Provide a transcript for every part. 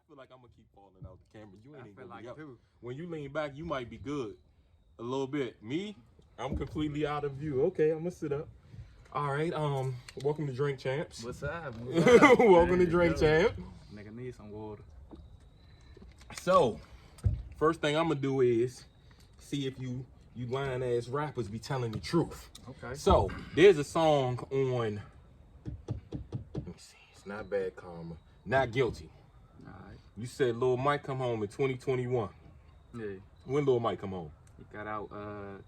feel like I'm gonna keep falling out the camera. You ain't I even feel gonna like be up. too. When you lean back, you might be good a little bit. Me, I'm completely out of view. Okay, I'm gonna sit up. All right. Welcome to Drink Champs. What's up? What's up? Welcome to There Drink you go. Champ. Nigga need some water. So, first thing I'm gonna do is see if you lying ass rappers be telling the truth. Okay. So, there's a song on. Let me see. It's not Bad Karma. Not Guilty. All right. You said Lil Mike come home in 2021. Yeah. When Lil Mike come home? He got out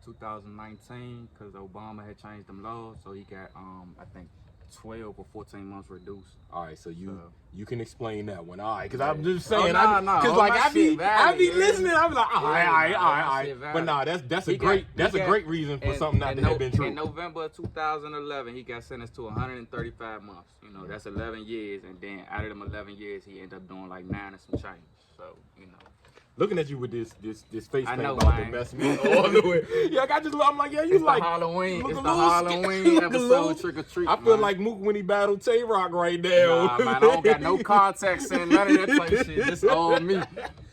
2019 because Obama had changed them laws, so he got I think 12 or 14 months reduced. All right, so you can explain that one. All right, because Yeah. I'm just Oh, saying, nah, because all like my I be shit valid, yeah. listening, I'm like, all right. Valid. But nah, that's a He great got- great reason for something not to have been true. In November of 2011, he got sentenced to 135 months. You know, that's 11 years, and then out of them 11 years, he ended up doing like 9 and some change. So, you know. Looking at you with this face I thing know, about to man. mess me all the way. Yeah, I'm like, yeah, you It's like the Halloween. look It's a the little Halloween look a little- episode, trick or treat. I feel man. like Mook when he battled Tay Rock right now. Nah, man, I don't got no context in none of that type shit. This all me.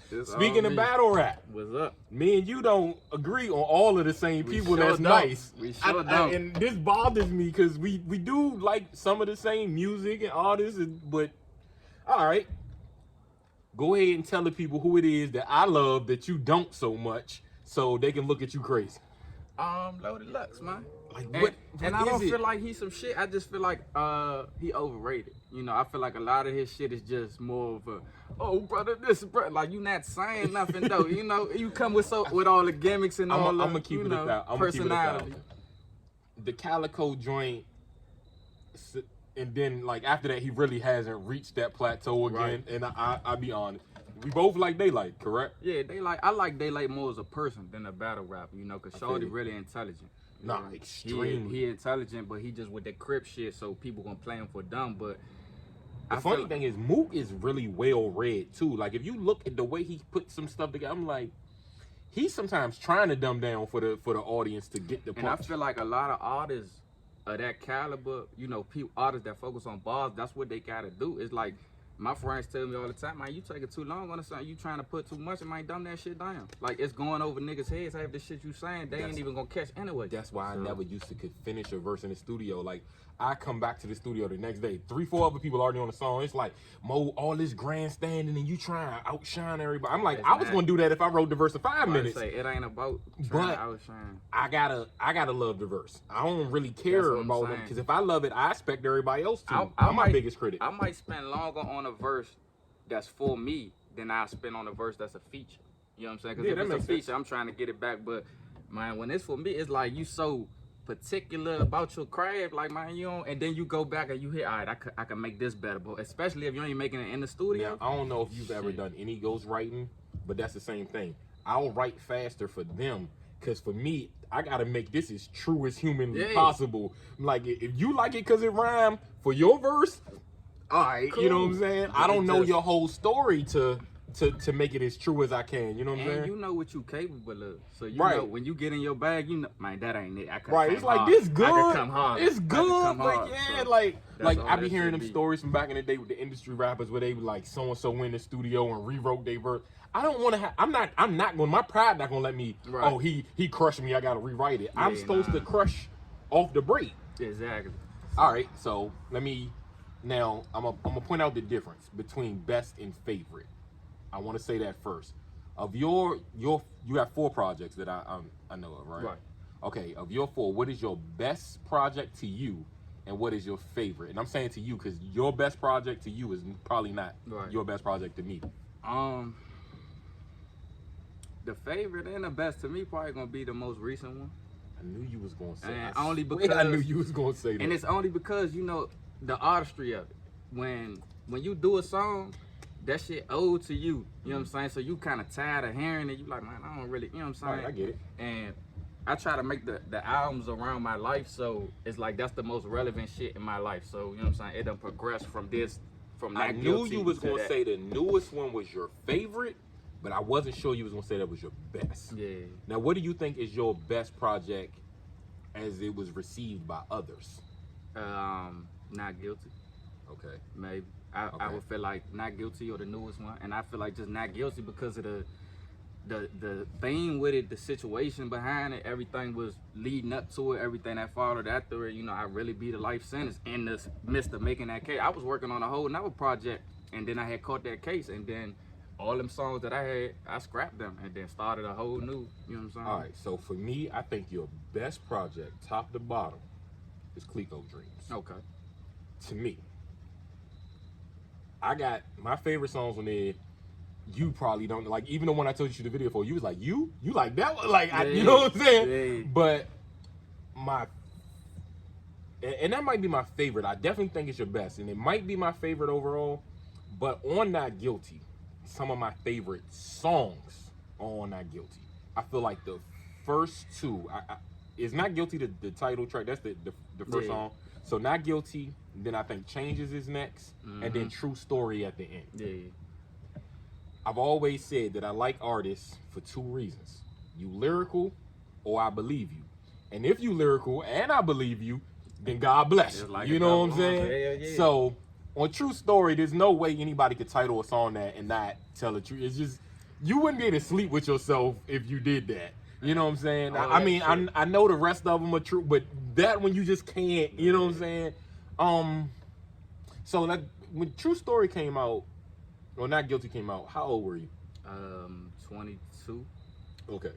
This Speaking all of me. battle rap, What's up? me and you don't agree on all of the same We people. sure That's don't. nice. We sure don't. And this bothers me because we do like some of the same music and artists, but all right. Go ahead and tell the people who it is that I love that you don't so much, so they can look at you crazy. Loaded Lux, man. Like And, what and I is don't it? feel like he's some shit. I just feel like he overrated. You know, I feel like a lot of his shit is just more of a, oh brother, this brother, like you not saying nothing though. You know, you come with all the gimmicks and all I'm the gonna keep you it know, at that. I'm gonna keep it at personality. that. The Calico joint, and then like after that, he really hasn't reached that plateau again. Right. And I be honest, we both like Daylight, correct? Yeah, I like Daylight more as a person than a battle rapper, you know, because Shorty you. really intelligent. You Nah, know? extremely. He intelligent, but he just with that crip shit, so people gonna play him for dumb. But The funny thing is, Mook is really well read too. Like if you look at the way he put some stuff together, I'm like, he's sometimes trying to dumb down for the audience to get the punch. And I feel like a lot of artists of that caliber, you know, artists that focus on bars, that's what they gotta do. It's like my friends tell me all the time, man, you taking too long on the song. You trying to put too much, and man, dumb that shit down. Like it's going over niggas' heads. Half the shit you saying, they ain't even gonna catch anyway. That's why I never used to could finish a verse in the studio. Like I come back to the studio the next day, 3-4 other people already on the song. It's like, Mo, all this grandstanding and you trying to outshine everybody. I'm like, I was gonna do that if I wrote the verse in 5 minutes. Say, it ain't about trying But to outshine. I gotta love the verse. I don't really care That's what I'm about them saying. because if I love it, I expect everybody else to. I I'm my might- biggest critic. I might spend longer on a verse that's for me than I spend on a verse that's a feature. You know what I'm saying? Because Yeah, that if it's makes a feature, I'm trying to get it back. But man, when it's for me, it's like you so particular about your craft, like man, you don't, and then you go back and you hear, all right, I could make this better. But especially if you ain't making it in the studio. Now, I don't know if you've ever done any ghost writing, but that's the same thing. I'll write faster for them because for me, I gotta make this as true as humanly possible. Like if you like it because it rhymed for your verse, all right, Cool. you know what I'm saying? But I don't it know just- your whole story to make it as true as I can. You know what I'm And saying? you know what you capable of, so you Right. know when you get in your bag, you know, man, that ain't it. I could Right, come it's like hard. this good. I could come hard. It's I could good, come but hard. yeah, So like all I be that hearing shit them be. stories from back in the day with the industry rappers where they be like so and so in the studio and rewrote their verse. I don't want to have. I'm not going. My pride not gonna let me. Right. Oh, he crushed me. I gotta rewrite it. I'm Yeah, supposed to nah. crush off the break. Exactly. All right, so let me. Now I'm gonna point out the difference between best and favorite. I want to say that first. Of you have 4 projects that I know of, right? Right. Okay, of your 4, what is your best project to you, and what is your favorite? And I'm saying to you because your best project to you is probably not Right. your best project to me. The favorite and the best to me probably gonna be the most recent one, I knew you was gonna say. And I only swear I knew because- you was gonna say that. and it's only because you know the artistry of it. When you do a song, that shit owed to you. You know what I'm saying? So you kind of tired of hearing it. You like, man, I don't really. You know what I'm saying? Right, I get it. And I try to make the albums around my life, so it's like that's the most relevant shit in my life. So you know what I'm saying? It done progressed from that. I knew Guilty you was to gonna that. say the newest one was your favorite, but I wasn't sure you was gonna say that was your best. Yeah. Now, what do you think is your best project as it was received by others? Not guilty. Okay. Maybe. I would feel like Not Guilty or the newest one, and I feel like just Not Guilty because of the theme with it, the situation behind it, everything was leading up to it, everything that followed after it. You know, I really beat a life sentence in the midst of making that case. I was working on a whole nother project, and then I had caught that case, and then all them songs that I had, I scrapped them, and then started a whole new. You know what I'm saying? All right. So for me, I think your best project, top to bottom, is Clico Dreams. Okay. To me, I got my favorite songs on there. You probably don't like, even the one I told you to shoot the video for. You was like, you like that one, like, you know what I'm saying? Yeah. But and that might be my favorite. I definitely think it's your best, and it might be my favorite overall. But on Not Guilty, some of my favorite songs are on Not Guilty. I feel like the first two, is Not Guilty the title track? That's the first song. So Not Guilty. Then I think Changes is next, and then True Story at the end. Yeah. I've always said that I like artists for two reasons. You lyrical or I believe you. And if you lyrical and I believe you, then God bless you. Like you know what I'm saying? Yeah. So on True Story, there's no way anybody could title a song that and not tell the truth. It's just, you wouldn't be able to sleep with yourself if you did that. You know what I'm saying? I mean, I know the rest of them are true, but that one you just can't, you know what I'm saying? So that when True Story came out, or Not Guilty came out, how old were you? 22. Okay.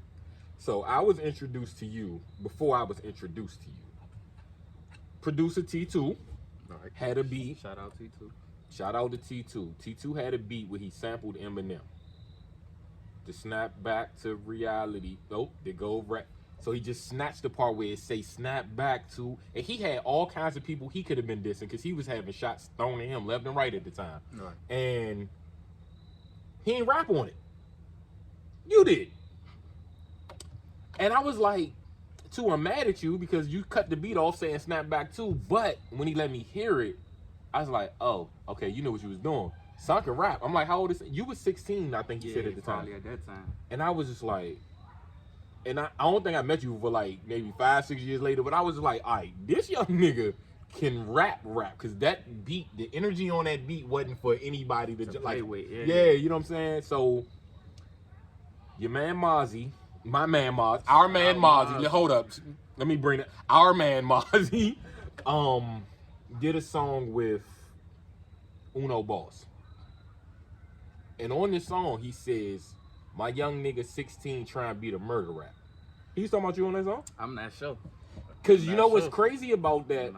So I was introduced to you before I was introduced to you. Producer T2 had a beat. Shout out T2. Shout out to T2. T2 had a beat where he sampled Eminem. To snap back to reality. Nope, they go right. So he just snatched the part where it say snap back to, and he had all kinds of people he could have been dissing because he was having shots thrown at him left and right at the time. Right. And he ain't rap on it. You did. And I was like, I'm mad at you because you cut the beat off saying snap back too. But when he let me hear it, I was like, oh, okay, you know what you was doing. Son can rap. I'm like, how old is it? You was 16, I think you said at the time. Probably at that time. And I was just like, and I don't think I met you for like maybe 5-6 years later, but I was like, all right, this young nigga can rap, because that beat, the energy on that beat wasn't for anybody to just like, with. Yeah, you know what I'm saying? So, your man Mozzie, my man Mozzie, our man Mozzie, hold up, let me bring it, our man Mozzie, did a song with Uno Boss. And on this song, he says, my young nigga 16 trying to beat a murder rap. He's talking about you on that song? I'm not sure. Because you know what's crazy about that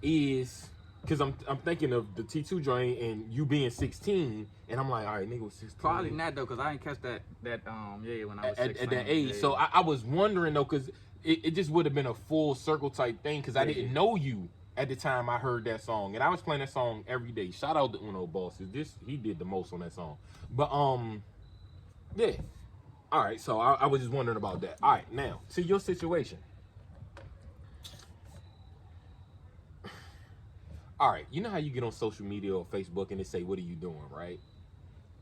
is, because I'm thinking of the T2 joint and you being 16, and I'm like, all right, nigga was 16. Probably not though, because I didn't catch that when I was 16. At that age. So I was wondering though, because it just would have been a full circle type thing, because I didn't know you at the time I heard that song, and I was playing that song every day. Shout out to Uno Bosses. He did the most on that song. But yeah. All right, so I was just wondering about that. All right, now to your situation. All right, you know how you get on social media or Facebook and they say, "What are you doing?" Right?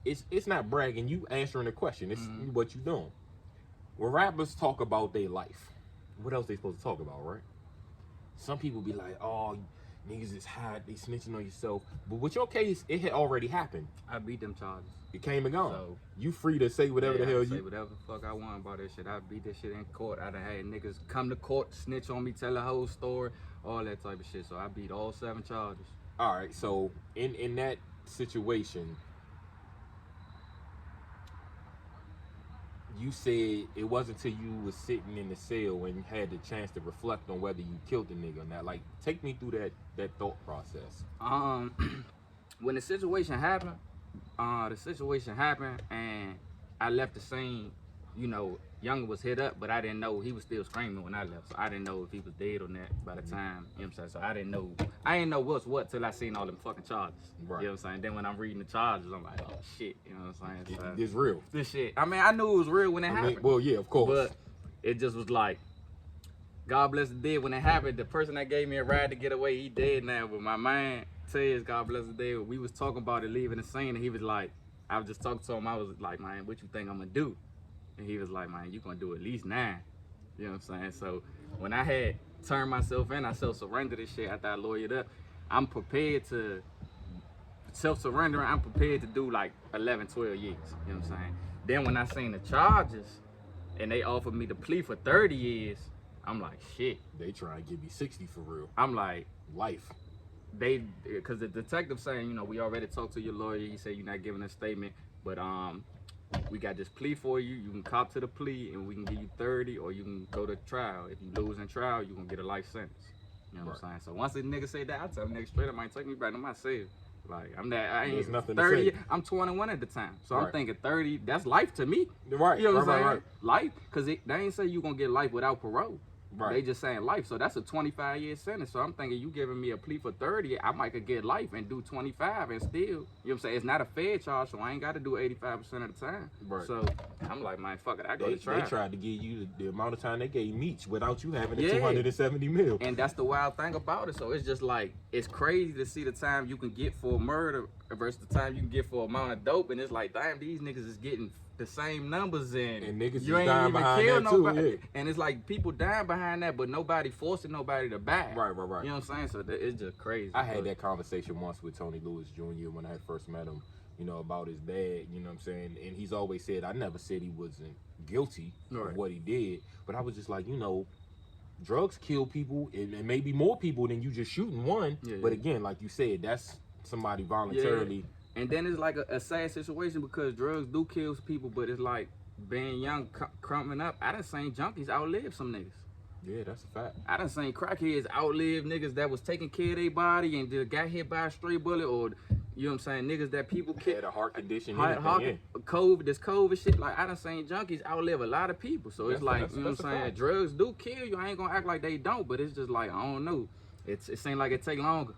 It's not bragging. You answering the question. It's what you doing. When rappers talk about their life, what else they supposed to talk about, right? Some people be like, "Oh, niggas is hot. They snitching on yourself." But with your case, it had already happened. I beat them charges. It came and gone. So, you free to say whatever the hell say whatever the fuck I want about that shit. I beat that shit in court. I done had niggas come to court, snitch on me, tell the whole story, all that type of shit. So I beat all 7 charges. All right. So in that situation, you said it wasn't until you was sitting in the cell and had the chance to reflect on whether you killed the nigga or not. Like, take me through that thought process. When the situation happened, and I left the scene. You know, Younger was hit up, but I didn't know he was still screaming when I left. So I didn't know if he was dead or not by the time, you know what I'm saying? So I didn't know what's what till I seen all them fucking charges. Right. You know what I'm saying? Then when I'm reading the charges, I'm like, oh shit, you know what I'm saying? So, it's real. This shit. I mean, I knew it was real when it happened. Well, yeah, of course. But it just was like, God bless the dead when it happened. The person that gave me a ride to get away, he dead now. But my man says, God bless the dead, we was talking about it leaving the scene, and he was like, I was just talking to him, I was like, man, what you think I'm gonna do? And he was like, man, you gonna do at least 9. You know what I'm saying? So when I had turned myself in, I self-surrendered this shit after I lawyered up. I'm prepared to self-surrendering, I'm prepared to do like 11, 12 years. You know what I'm saying? Then when I seen the charges and they offered me the plea for 30 years, I'm like, shit. They trying to give me 60 for real. I'm like, life. Because the detective saying, you know, we already talked to your lawyer. He said you're not giving a statement, but we got this plea for you. You can cop to the plea, and we can give you 30, or you can go to trial. If you lose in trial, you gonna get a life sentence. You know what I'm saying? So once the nigga say that, I tell the nigga straight up, might take me back to my cell. Like I ain't nothing 30. To say. I'm 21 at the time, so I'm thinking 30. That's life to me. Right. You know what I'm saying? Right. Life, because they ain't say you gonna get life without parole. Right. They just saying life, so that's a 25-year sentence. So I'm thinking you giving me a plea for 30, I might could get life and do 25 and still, you know what I'm saying? It's not a fair charge, so I ain't got to do 85% of the time. Right. So I'm like, man, fuck it, I go to trial. They tried to give you the amount of time they gave Meech without you having the 270 mil. And that's the wild thing about it. So it's just like, it's crazy to see the time you can get for murder versus the time you can get for amount of dope. And it's like, damn, these niggas is getting the same numbers in. And niggas you ain't dying even behind kill that nobody. too, yeah. And it's like people dying behind that, but nobody forcing nobody to buy. Right. You know what I'm saying? So it's just crazy. I had that conversation once with Tony Lewis Jr. when I had first met him, you know, about his dad, you know what I'm saying? And he's always said, I never said he wasn't guilty of what he did, but I was just like, you know, drugs kill people, and maybe more people than you just shooting one. Yeah, but again, like you said, that's somebody voluntarily. Yeah. And then it's like a sad situation because drugs do kill people, but it's like being young, coming up, I done seen junkies outlive some niggas. Yeah, that's a fact. I done seen crackheads outlive niggas that was taking care of their body and just got hit by a stray bullet, or you know what I'm saying, niggas that people had a heart condition, COVID, this COVID shit. Like I done seen junkies outlive a lot of people. So it's like, you know what I'm saying, drugs do kill you. I ain't gonna act like they don't, but it's just like, I don't know. It seems like it take longer.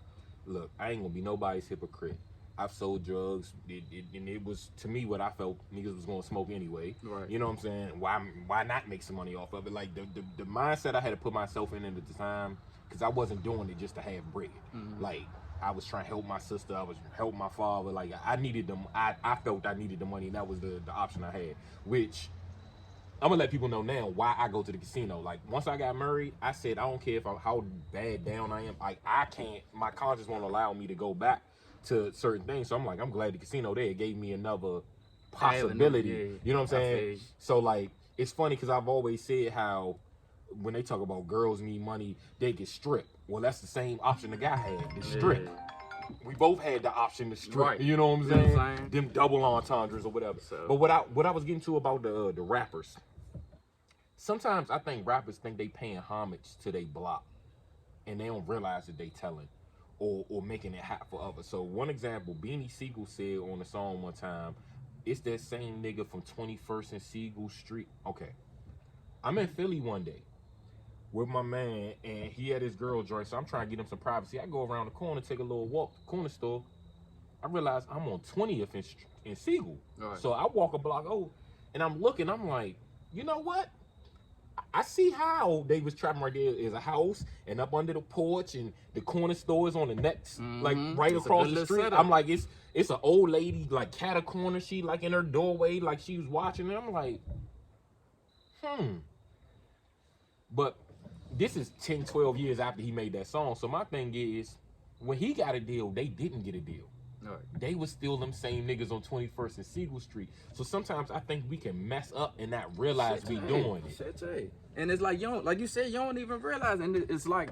Look, I ain't gonna be nobody's hypocrite. I've sold drugs, and it was, to me, what I felt niggas was gonna smoke anyway. Right. You know what I'm saying? Why not make some money off of it? Like, the mindset I had to put myself in at the time, because I wasn't doing it just to have bread. Mm-hmm. Like, I was trying to help my sister, I was helping my father. Like, I needed them, I felt I needed the money, and that was the option I had, which I'm gonna let people know now why I go to the casino. Like, once I got married, I said, I don't care how bad down I am. Like, I can't, my conscience won't allow me to go back to certain things. So I'm like, I'm glad the casino there gave me another possibility. You know what I'm saying? So like, it's funny because I've always said how when they talk about girls need money, they get stripped. Well, that's the same option the guy had, the strip. Yeah. We both had the option to strip. Right. You know what I'm saying? Them double entendres or whatever. So. But what I was getting to about the rappers, sometimes I think rappers think they paying homage to their block, and they don't realize that they telling. Or making it hot for others. So one example, Beanie Siegel said on the song one time, it's that same nigga from 21st and Siegel Street. Okay. I'm in Philly one day with my man, and he had his girl joint, so I'm trying to get him some privacy. I go around the corner, take a little walk to the corner store. I realize I'm on 20th in Siegel. Right. So I walk a block over, and I'm looking, I'm like, you know what? I see how they was trapping right there. Is a house, and up under the porch, and the corner store is on the next, like right across the street. Setup. I'm like, it's an old lady, like cat a corner. She like in her doorway, like she was watching. And I'm like, But this is 10, 12 years after he made that song. So my thing is, when he got a deal, they didn't get a deal. Right. They was still them same niggas on 21st and Siegel Street. So sometimes I think we can mess up and not realize we doing it. And it's like, you don't, like you said, you don't even realize. And it's like,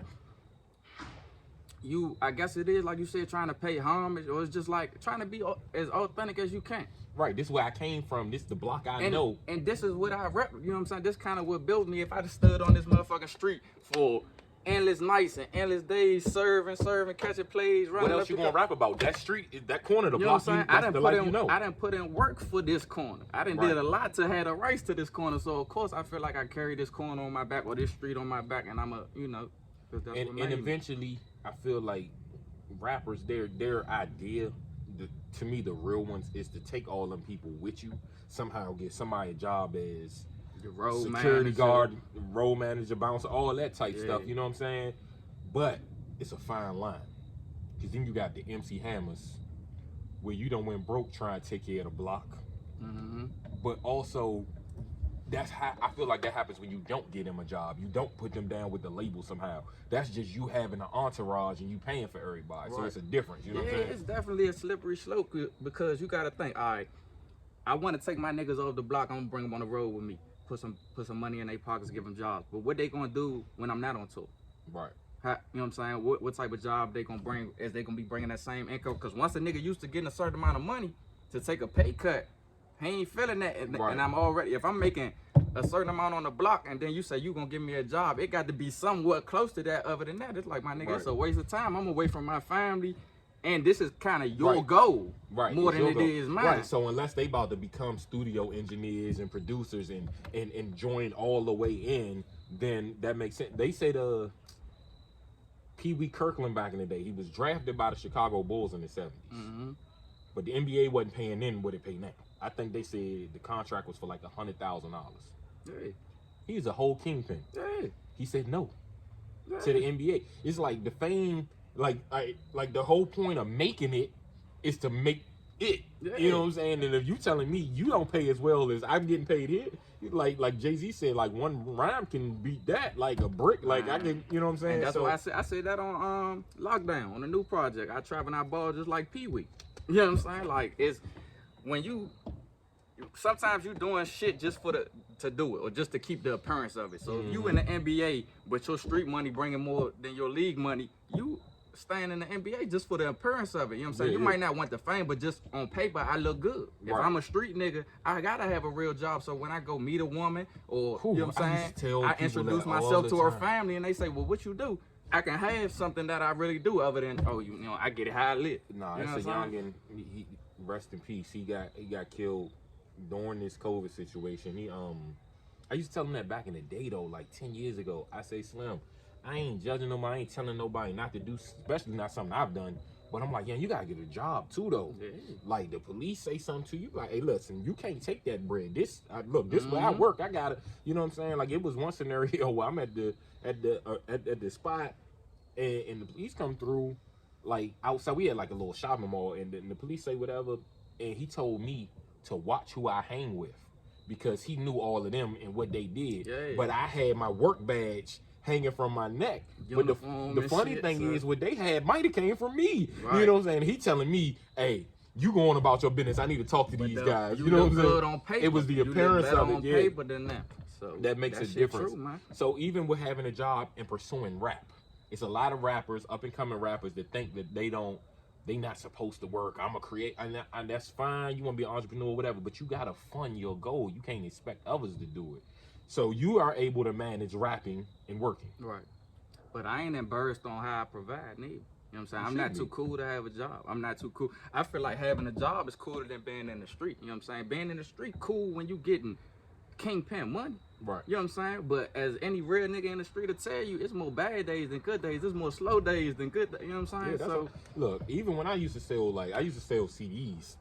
I guess it is, like you said, trying to pay homage, or it's just like trying to be as authentic as you can. Right, this is where I came from. This is the block I know. And this is what I rep, you know what I'm saying? This kind of what built me. If I just stood on this motherfucking street for endless nights and endless days, serving, catching plays, running. What else you gonna rap about? That street, that corner, the block. I didn't put in work for this corner. I did a lot to have the rights to this corner. So of course I feel like I carry this corner on my back or this street on my back, and I'm a, you know, and eventually I feel like rappers, their idea, to me the real ones, is to take all them people with you, somehow get somebody a job as security guard, road manager, bouncer, all that type stuff, you know what I'm saying? But it's a fine line, because then you got the MC Hammers, where you don't went broke trying to take care of the block, but also that's how I feel like that happens when you don't get them a job. You don't put them down with the label somehow. That's just you having an entourage and you paying for everybody. Right. So it's a difference. You know what I'm saying? It's definitely a slippery slope because you got to think, all right, I want to take my niggas off the block. I'm going to bring them on the road with me. Put some money in their pockets, give them jobs. But what they going to do when I'm not on tour? Right. You know what I'm saying? What type of job they going to bring? Is they going to be bringing that same income? Because once a nigga used to getting a certain amount of money to take a pay cut, he ain't feeling that. And I'm already, if I'm making a certain amount on the block and then you say you going to give me a job, it got to be somewhat close to that. Other than that, it's like, my nigga, it's a waste of time. I'm away from my family. And this is kind of your goal more than it is mine. Right, so unless they about to become studio engineers and producers and join all the way in, then that makes sense. They said Pee Wee Kirkland back in the day, he was drafted by the Chicago Bulls in the 70s. Mm-hmm. But the NBA wasn't paying in what it pay now. I think they said the contract was for like $100,000. Hey. He's a whole kingpin. Hey. He said no to the NBA. It's like the fame... Like the whole point of making it is to make it. Yeah. You know what I'm saying? And if you telling me you don't pay as well as I'm getting paid here, like Jay-Z said, like one rhyme can beat that like a brick. Like I can, you know what I'm saying? And that's why I said that on Lockdown, on the new project. I trap and I ball just like Pee Wee. You know what I'm saying? Like it's when sometimes you doing shit just to do it or just to keep the appearance of it. So if you in the NBA but your street money bringing more than your league money, you staying in the NBA just for the appearance of it. You know what I'm saying? You might not want the fame, but just on paper, I look good. If I'm a street nigga, I gotta have a real job. So when I go meet a woman or, you know what I'm saying? I introduce myself to her family and they say, well, what you do? I can have something that I really do other than, you know, I get it how I live. Nah, it's a youngin', he rest in peace. He got killed during this COVID situation. I used to tell him that back in the day though, like 10 years ago. I say, Slim, I ain't judging nobody, I ain't telling nobody not to do, especially not something I've done. But I'm like, yeah, you gotta get a job too, though. Yeah. Like the police say something to you, like, hey, listen, you can't take that bread. This way I work. I gotta, you know what I'm saying? Like it was one scenario where I'm at the spot, and the police come through, like outside. We had like a little shopping mall, and the police say whatever, and he told me to watch who I hang with because he knew all of them and what they did. Yeah. But I had my work badge hanging from my neck. But the funny thing is, what they had might have came from me. Right. You know what I'm saying? He telling me, hey, you going about your business. I need to talk to these guys. You know what I'm saying? On paper. It was the appearance of it. On paper than that. So that makes a difference. True, man. So even with having a job and pursuing rap, it's a lot of rappers, up and coming rappers, that think that they not supposed to work. I'm a create, and that's fine. You want to be an entrepreneur, whatever, but you gotta fund your goal. You can't expect others to do it. So you are able to manage rapping and working. Right. But I ain't embarrassed on how I provide neither. You know what I'm saying? I'm not too cool to have a job. I'm not too cool. I feel like having a job is cooler than being in the street. You know what I'm saying? Being in the street cool when you getting kingpin money. Right. You know what I'm saying? But as any real nigga in the street will tell you, it's more bad days than good days. It's more slow days than good days. You know what I'm saying? Yeah, so look, even when I used to sell CDs,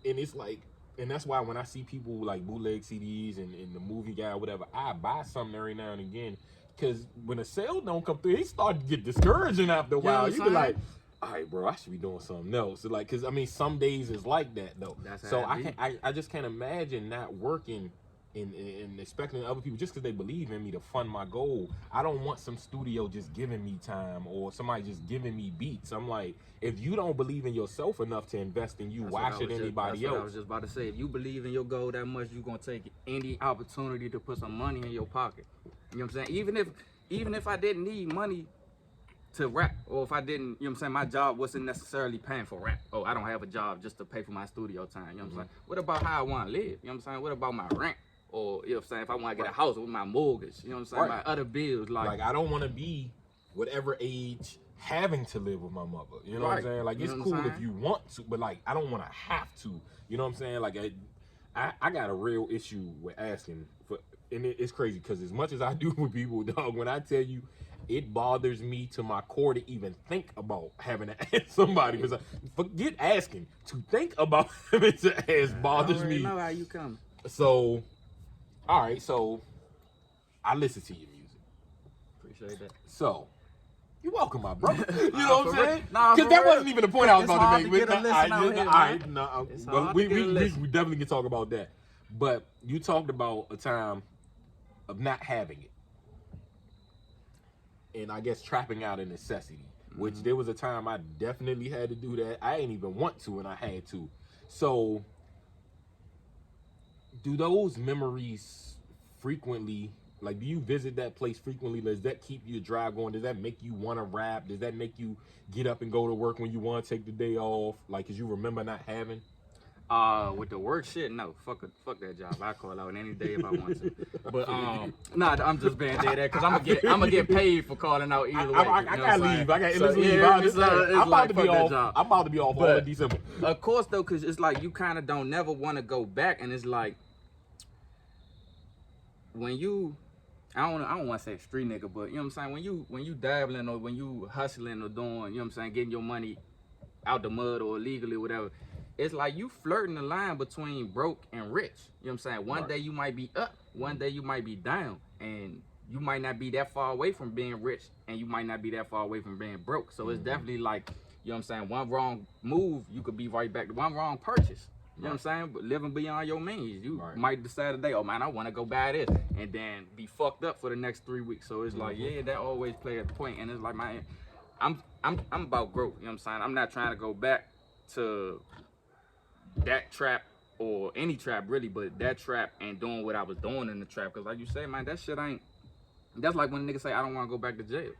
and it's like, and that's why when I see people like bootleg CDs and the movie guy or whatever, I buy something every now and again. Because when a sale don't come through, it start to get discouraging after a while. You be like, all right, bro, I should be doing something else. So like, because I mean, some days is like that though. So I just can't imagine not working and expecting other people just because they believe in me to fund my goal. I don't want some studio just giving me time or somebody just giving me beats. I'm like, if you don't believe in yourself enough to invest in you, why should anybody else? I was just about to say, if you believe in your goal that much, you're gonna take any opportunity to put some money in your pocket. You know what I'm saying? Even if I didn't need money to rap, or if I didn't, you know what I'm saying, my job wasn't necessarily paying for rap. Oh, I don't have a job just to pay for my studio time. You know what I'm saying? What about how I want to live? You know what I'm saying? What about my rent? Or, you know what I'm saying, if I want to get a house with my mortgage, you know what I'm saying, my other bills. Like I don't want to be whatever age having to live with my mother. You know what I'm saying? Like, it's cool if you want to, but like, I don't want to have to. You know what I'm saying? Like, I got a real issue with asking for, and it's crazy because as much as I do with people, dog, when I tell you, it bothers me to my core to even think about having to ask somebody. Because forget asking, to think about having to ask bothers me. I know how you come. So, all right, so I listen to your music. Appreciate that. So, you're welcome, my brother. You know what I'm saying? Because that wasn't even the point I was about to make. We definitely can talk about that. But you talked about a time of not having it. And I guess trapping out a necessity, which there was a time I definitely had to do that. I ain't even want to, and I had to. So, do those memories frequently, like, do you visit that place frequently? Does that keep your drive going? Does that make you want to rap? Does that make you get up and go to work when you want to take the day off? Like, cause you remember not having? With the work shit, no, fuck that job. I call out any day if I want to. But nah, I'm just being dead there because I'm gonna get paid for calling out either way. I gotta leave. Let's leave. I'm about to be off. I'm about to be off all of December. Of course though, cause it's like you kind of don't never want to go back, and it's like when you. I don't want to say street nigga, but you know what I'm saying? When you dabbling or when you hustling or doing, you know what I'm saying, getting your money out the mud or illegally or whatever, it's like you flirting the line between broke and rich. You know what I'm saying? One day you might be up, one day you might be down, and you might not be that far away from being rich, and you might not be that far away from being broke. So it's definitely like, you know what I'm saying, one wrong move, you could be right back to one wrong purchase. You know what I'm saying? But living beyond your means. You might decide today, oh man, I want to go buy this, and then be fucked up for the next 3 weeks. So it's like, yeah, that always play a point. And it's like, man, I'm about growth. You know what I'm saying? I'm not trying to go back to that trap or any trap really, but that trap and doing what I was doing in the trap. Cause like you say, man, that shit ain't. That's like when niggas say I don't want to go back to jail.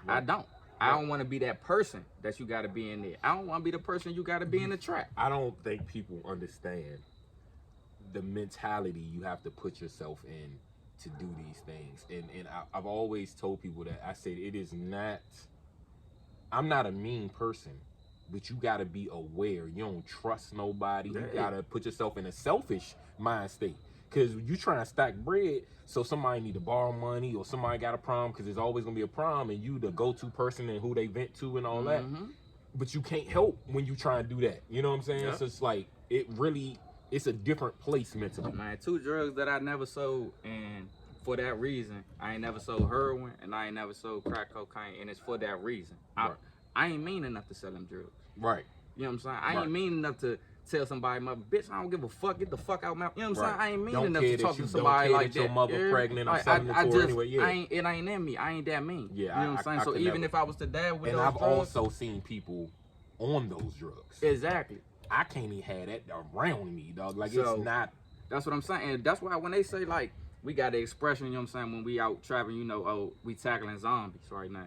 I don't. I don't want to be that person that you got to be in there. I don't want to be the person you got to be in the trap. I don't think people understand the mentality you have to put yourself in to do these things. And I've always told people that I said it is not, I'm not a mean person, but you got to be aware. You don't trust nobody. You got to put yourself in a selfish mind state. Because you try and stack bread, so somebody need to borrow money or somebody got a problem, because there's always going to be a problem, and you the go-to person and who they vent to and all that. But you can't help when you try and do that. You know what I'm saying? So it's like, it's a different place mentally. Man, 2 drugs that I never sold, and for that reason, I ain't never sold heroin, and I ain't never sold crack cocaine, and it's for that reason. I ain't mean enough to sell them drugs. Right. You know what I'm saying? I ain't mean enough to tell somebody, mother, bitch, I don't give a fuck, get the fuck out my, you know what I'm saying? I ain't mean enough to talk to somebody like that. Your mother pregnant, I'm selling it to her anyway. It ain't in me. I ain't that mean. Yeah, you know what I'm saying? So even if I was to dab with and those I've drugs, also seen people on those drugs. Exactly. I can't even have that around me, dog. Like, so, it's not. That's what I'm saying. And that's why when they say, like, we got the expression, you know what I'm saying, when we out traveling, you know, oh, we tackling zombies right now.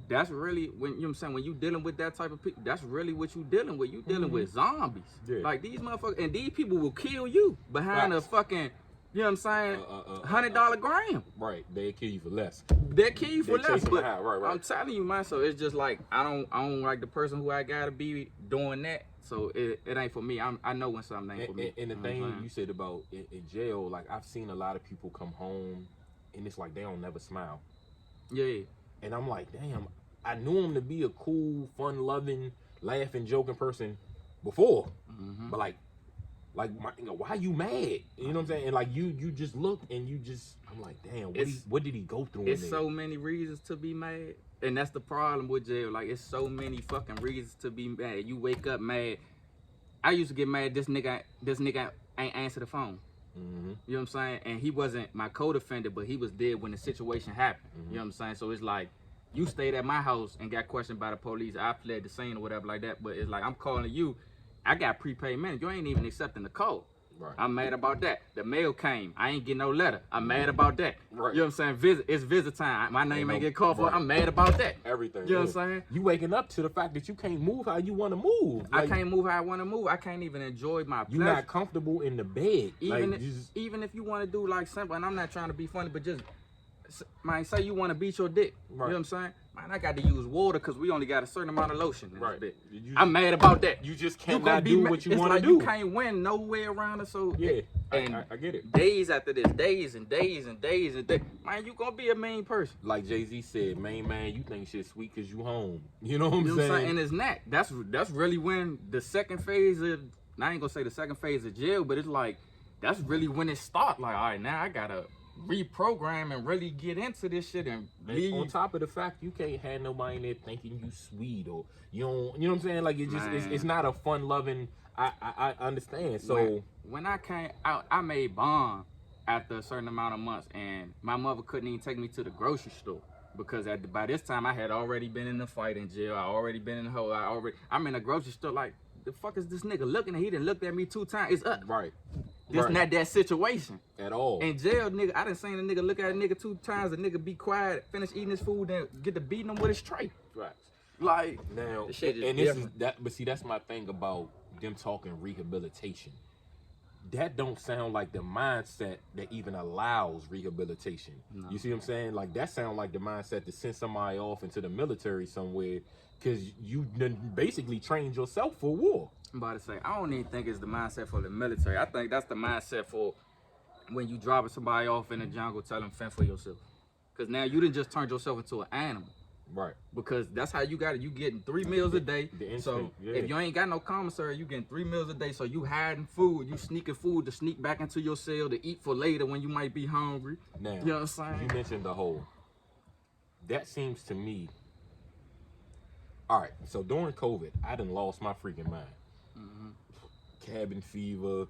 That's really, when you know what I'm saying, when you dealing with that type of people, that's really what you dealing with. You dealing with zombies. Like, these motherfuckers, and these people will kill you behind a fucking, you know what I'm saying, $100 gram. Right, they'll kill you for less. They'll kill you for less, but right. I'm telling you, man, so it's just like, I don't like the person who I gotta be doing that, so it ain't for me. I know when something ain't for me. And the thing you said about in jail, like, I've seen a lot of people come home, and it's like they don't never smile. Yeah. And I'm like, damn, I knew him to be a cool, fun-loving, laughing, joking person before. But like, why you mad? You know what I'm saying? And like, you just look and you just, I'm like, damn, what did he go through? It's so many reasons to be mad. And that's the problem with jail. Like, it's so many fucking reasons to be mad. You wake up mad. I used to get mad, this nigga ain't answer the phone. You know what I'm saying? And he wasn't my co-defendant, but he was there when the situation happened. You know what I'm saying? So it's like, you stayed at my house and got questioned by the police. I fled the scene or whatever like that. But it's like, I'm calling you. I got prepaid money. You ain't even accepting the call. Right. I'm mad about that. The mail came. I ain't get no letter. I'm mad about that. Right. You know what I'm saying? It's visit time. My name ain't get called for. I'm mad about that. Everything. You know what I'm saying? You waking up to the fact that you can't move how you want to move. Like, I can't move how I want to move. I can't even enjoy my pleasure. You're not comfortable in the bed. Even if you want to do like simple, and I'm not trying to be funny, but just, man, say you want to beat your dick. Right. You know what I'm saying? Man, I got to use water because we only got a certain amount of lotion in this bit. I'm mad about that. You just cannot do what you want to do. You can't win no way around it. So yeah, and I get it. Days after this, days and days and days and days, man, you gonna be a mean person. Like Jay-Z said, man, you think shit sweet because you home. You know what I'm saying? And it's not. That's really when the second phase of, I ain't gonna say the second phase of jail, but it's like, that's really when it start. Like, all right, now I gotta reprogram and really get into this shit and leave. On top of the fact you can't have nobody in there thinking you sweet or you don't, you know what I'm saying? Like, it's just it's not a fun loving, I understand. So when I came out, I made bond after a certain amount of months, and my mother couldn't even take me to the grocery store because by this time I had already been in the fight in jail. I already been in the hole. I'm in a grocery store like, the fuck is this nigga looking at? He done looked at me 2 times. It's up. right. This not that situation. At all. In jail, nigga, I done seen a nigga look at a nigga 2 times, the nigga be quiet, finish eating his food, and get to beating him with his tray. Right. Like, now, this shit is and this different. is that. But see, that's my thing about them talking rehabilitation. That don't sound like the mindset that even allows rehabilitation. No. You see what I'm saying? Like that sound like the mindset to send somebody off into the military somewhere because you done basically trained yourself for war. I'm about to say, I don't even think it's the mindset for the military. I think that's the mindset for when you dropping somebody off in the jungle, tell them fend for yourself. Because now you didn't just turn yourself into an animal. Right. Because that's how you got it. You getting 3 meals a day. The instinct, so yeah. if you ain't got no commissary, you getting 3 meals a day. So you hiding food, you sneaking food to sneak back into your cell to eat for later when you might be hungry. Now, you know what I'm saying? You mentioned the whole. That seems to me. All right. So during COVID, I done lost my freaking mind. Cabin fever.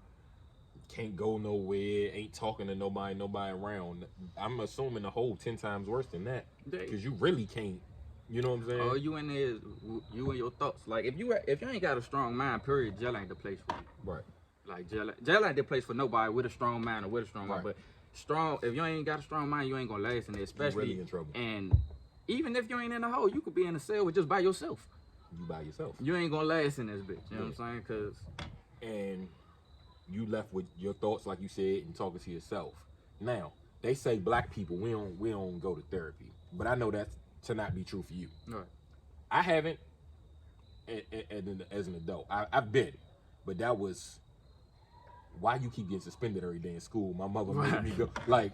Can't go nowhere, ain't talking to nobody around. I'm assuming the whole 10 times worse than that. Because you really can't, you know what I'm saying? Oh, you in there, you and your thoughts. Like, if you ain't got a strong mind, period, jail ain't the place for you. Right. Like, jail ain't the place for nobody with a strong mind or with a strong mind. But if you ain't got a strong mind, you ain't gonna last in there, especially. You're really in trouble. And even if you ain't in a hole, you could be in a cell with just by yourself. You by yourself. You ain't gonna last in this bitch, you know what I'm saying? And you left with your thoughts, like you said, and talking to yourself. Now, they say black people, we don't go to therapy. But I know that's to not be true for you. Right. I haven't as an adult. I've been. But that was why you keep getting suspended every day in school. My mother made me go. Like,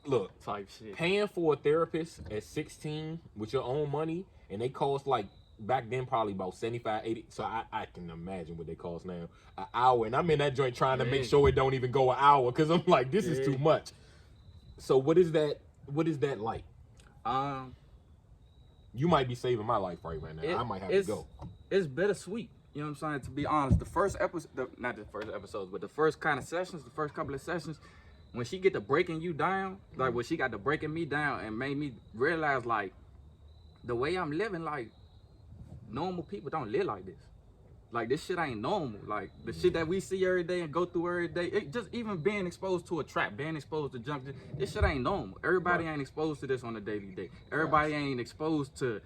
look, type shit. Paying for a therapist at 16 with your own money, and they cost like, back then probably about 75, 80. So I can imagine what they cost now. An hour. And I'm in that joint trying to make sure it don't even go an hour because I'm like, this is too much. So what is that like? You might be saving my life right now. I might have to go. It's bittersweet. You know what I'm saying? To be honest, the first episode, not the first episodes, but the first kind of sessions, the first couple of sessions, when she get to breaking you down, like when she got to breaking me down and made me realize like the way I'm living, like, normal people don't live like this. Like, this shit ain't normal. Like, the shit that we see every day and go through every day, it just even being exposed to a trap, being exposed to junk, this shit ain't normal. Everybody ain't exposed to this on a daily day. Everybody ain't exposed to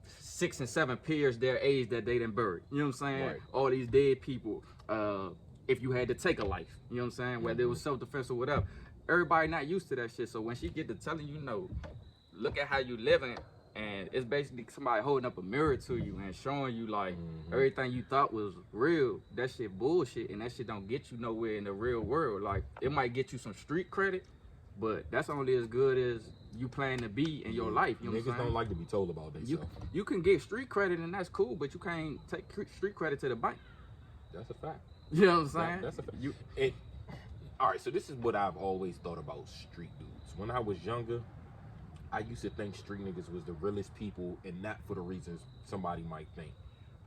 6 and 7 peers their age that they done buried. You know what I'm saying? Right. All these dead people. If you had to take a life, you know what I'm saying? Whether it was self-defense or whatever. Everybody not used to that shit. So when she get to telling you, no, look at how you living, and it's basically somebody holding up a mirror to you and showing you like everything you thought was real, that shit bullshit, and that shit don't get you nowhere in the real world. Like, it might get you some street credit, but that's only as good as you plan to be in your life. You know what I'm saying? Niggas don't like to be told about this. You can get street credit and that's cool, but you can't take street credit to the bank. That's a fact. You know what I'm saying? That's a fact. All right, so this is what I've always thought about street dudes. When I was younger, I used to think street niggas was the realest people, and not for the reasons somebody might think.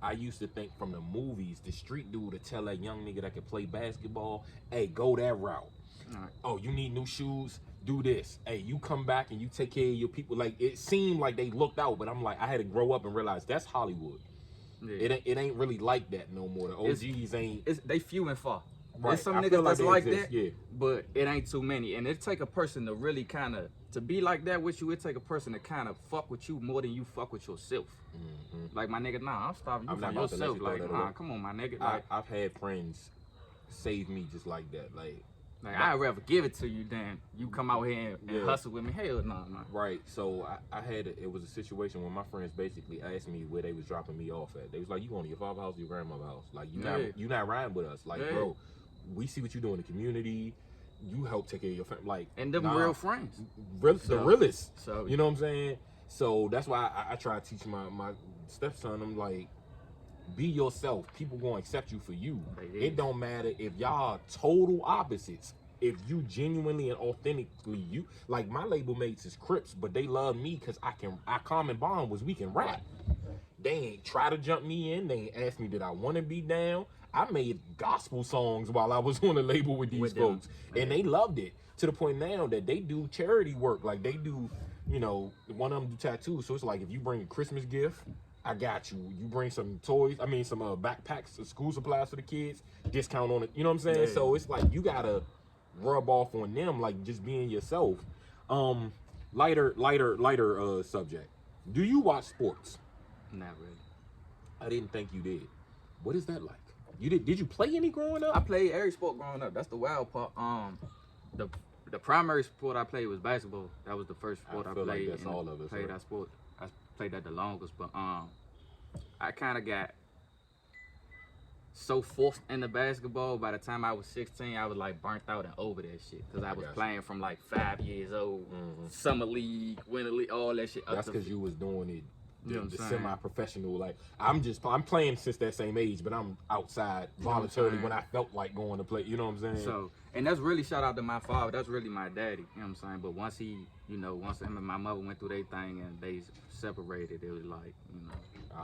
I used to think from the movies, the street dude to tell that young nigga that could play basketball, hey, go that route. Right. Oh, you need new shoes? Do this. Hey, you come back and you take care of your people. Like, it seemed like they looked out, but I'm like, I had to grow up and realize that's Hollywood. Yeah. It ain't really like that no more. The OGs ain't. They few and far. Right. There's some niggas that's like that, yeah. but it ain't too many. And it take a person to really kind of, to be like that with you, it take a person to kind of fuck with you more than you fuck with yourself. Like, my nigga, nah, I'm stopping you from yourself. Like, nah, come on, my nigga. Like, I've had friends save me just like that. Like I'd rather give it to you than you come out here and hustle with me. Hell no, man. Right. So it was a situation where my friends basically asked me where they was dropping me off at. They was like, you going to your father's house or your grandmother's house? Like, you not riding with us. Like, bro, we see what you do in the community. You help take care of your family. Like, and them real friends. The realest. So, you know what I'm saying? So that's why I try to teach my stepson, I'm like, be yourself. People gonna accept you for you. It don't matter if y'all are total opposites. If you genuinely and authentically you, like, my label mates is Crips, but they love me because I common bond was we can rap. They ain't try to jump me in. They ain't ask me did I want to be down. I made gospel songs while I was on the label with these folks, and they loved it to the point now that they do charity work. Like they do, you know, one of them do tattoos. So it's like if you bring a Christmas gift, I got you. You bring some toys, some backpacks, school supplies for the kids, discount on it. You know what I'm saying? Yeah. So it's like you gotta rub off on them, like just being yourself. Lighter subject. Do you watch sports? Not really. I didn't think you did. What is that like? Did you play any growing up? I played every sport growing up. That's the wild part. The primary sport I played was basketball. That was the first sport I played. Like that's all of us. Played that sport. I played that the longest, but I kind of got so forced into basketball. By the time I was 16, I was like burnt out and over that shit because I was playing from like 5 years old, summer league, winter league, all that shit. That's because you was doing it. The semi-professional, like I'm playing since that same age, but I'm outside voluntarily when I felt like going to play. You know what I'm saying? So, and that's really shout out to my father. That's really my daddy. You know what I'm saying? But once him and my mother went through their thing and they separated, it was like,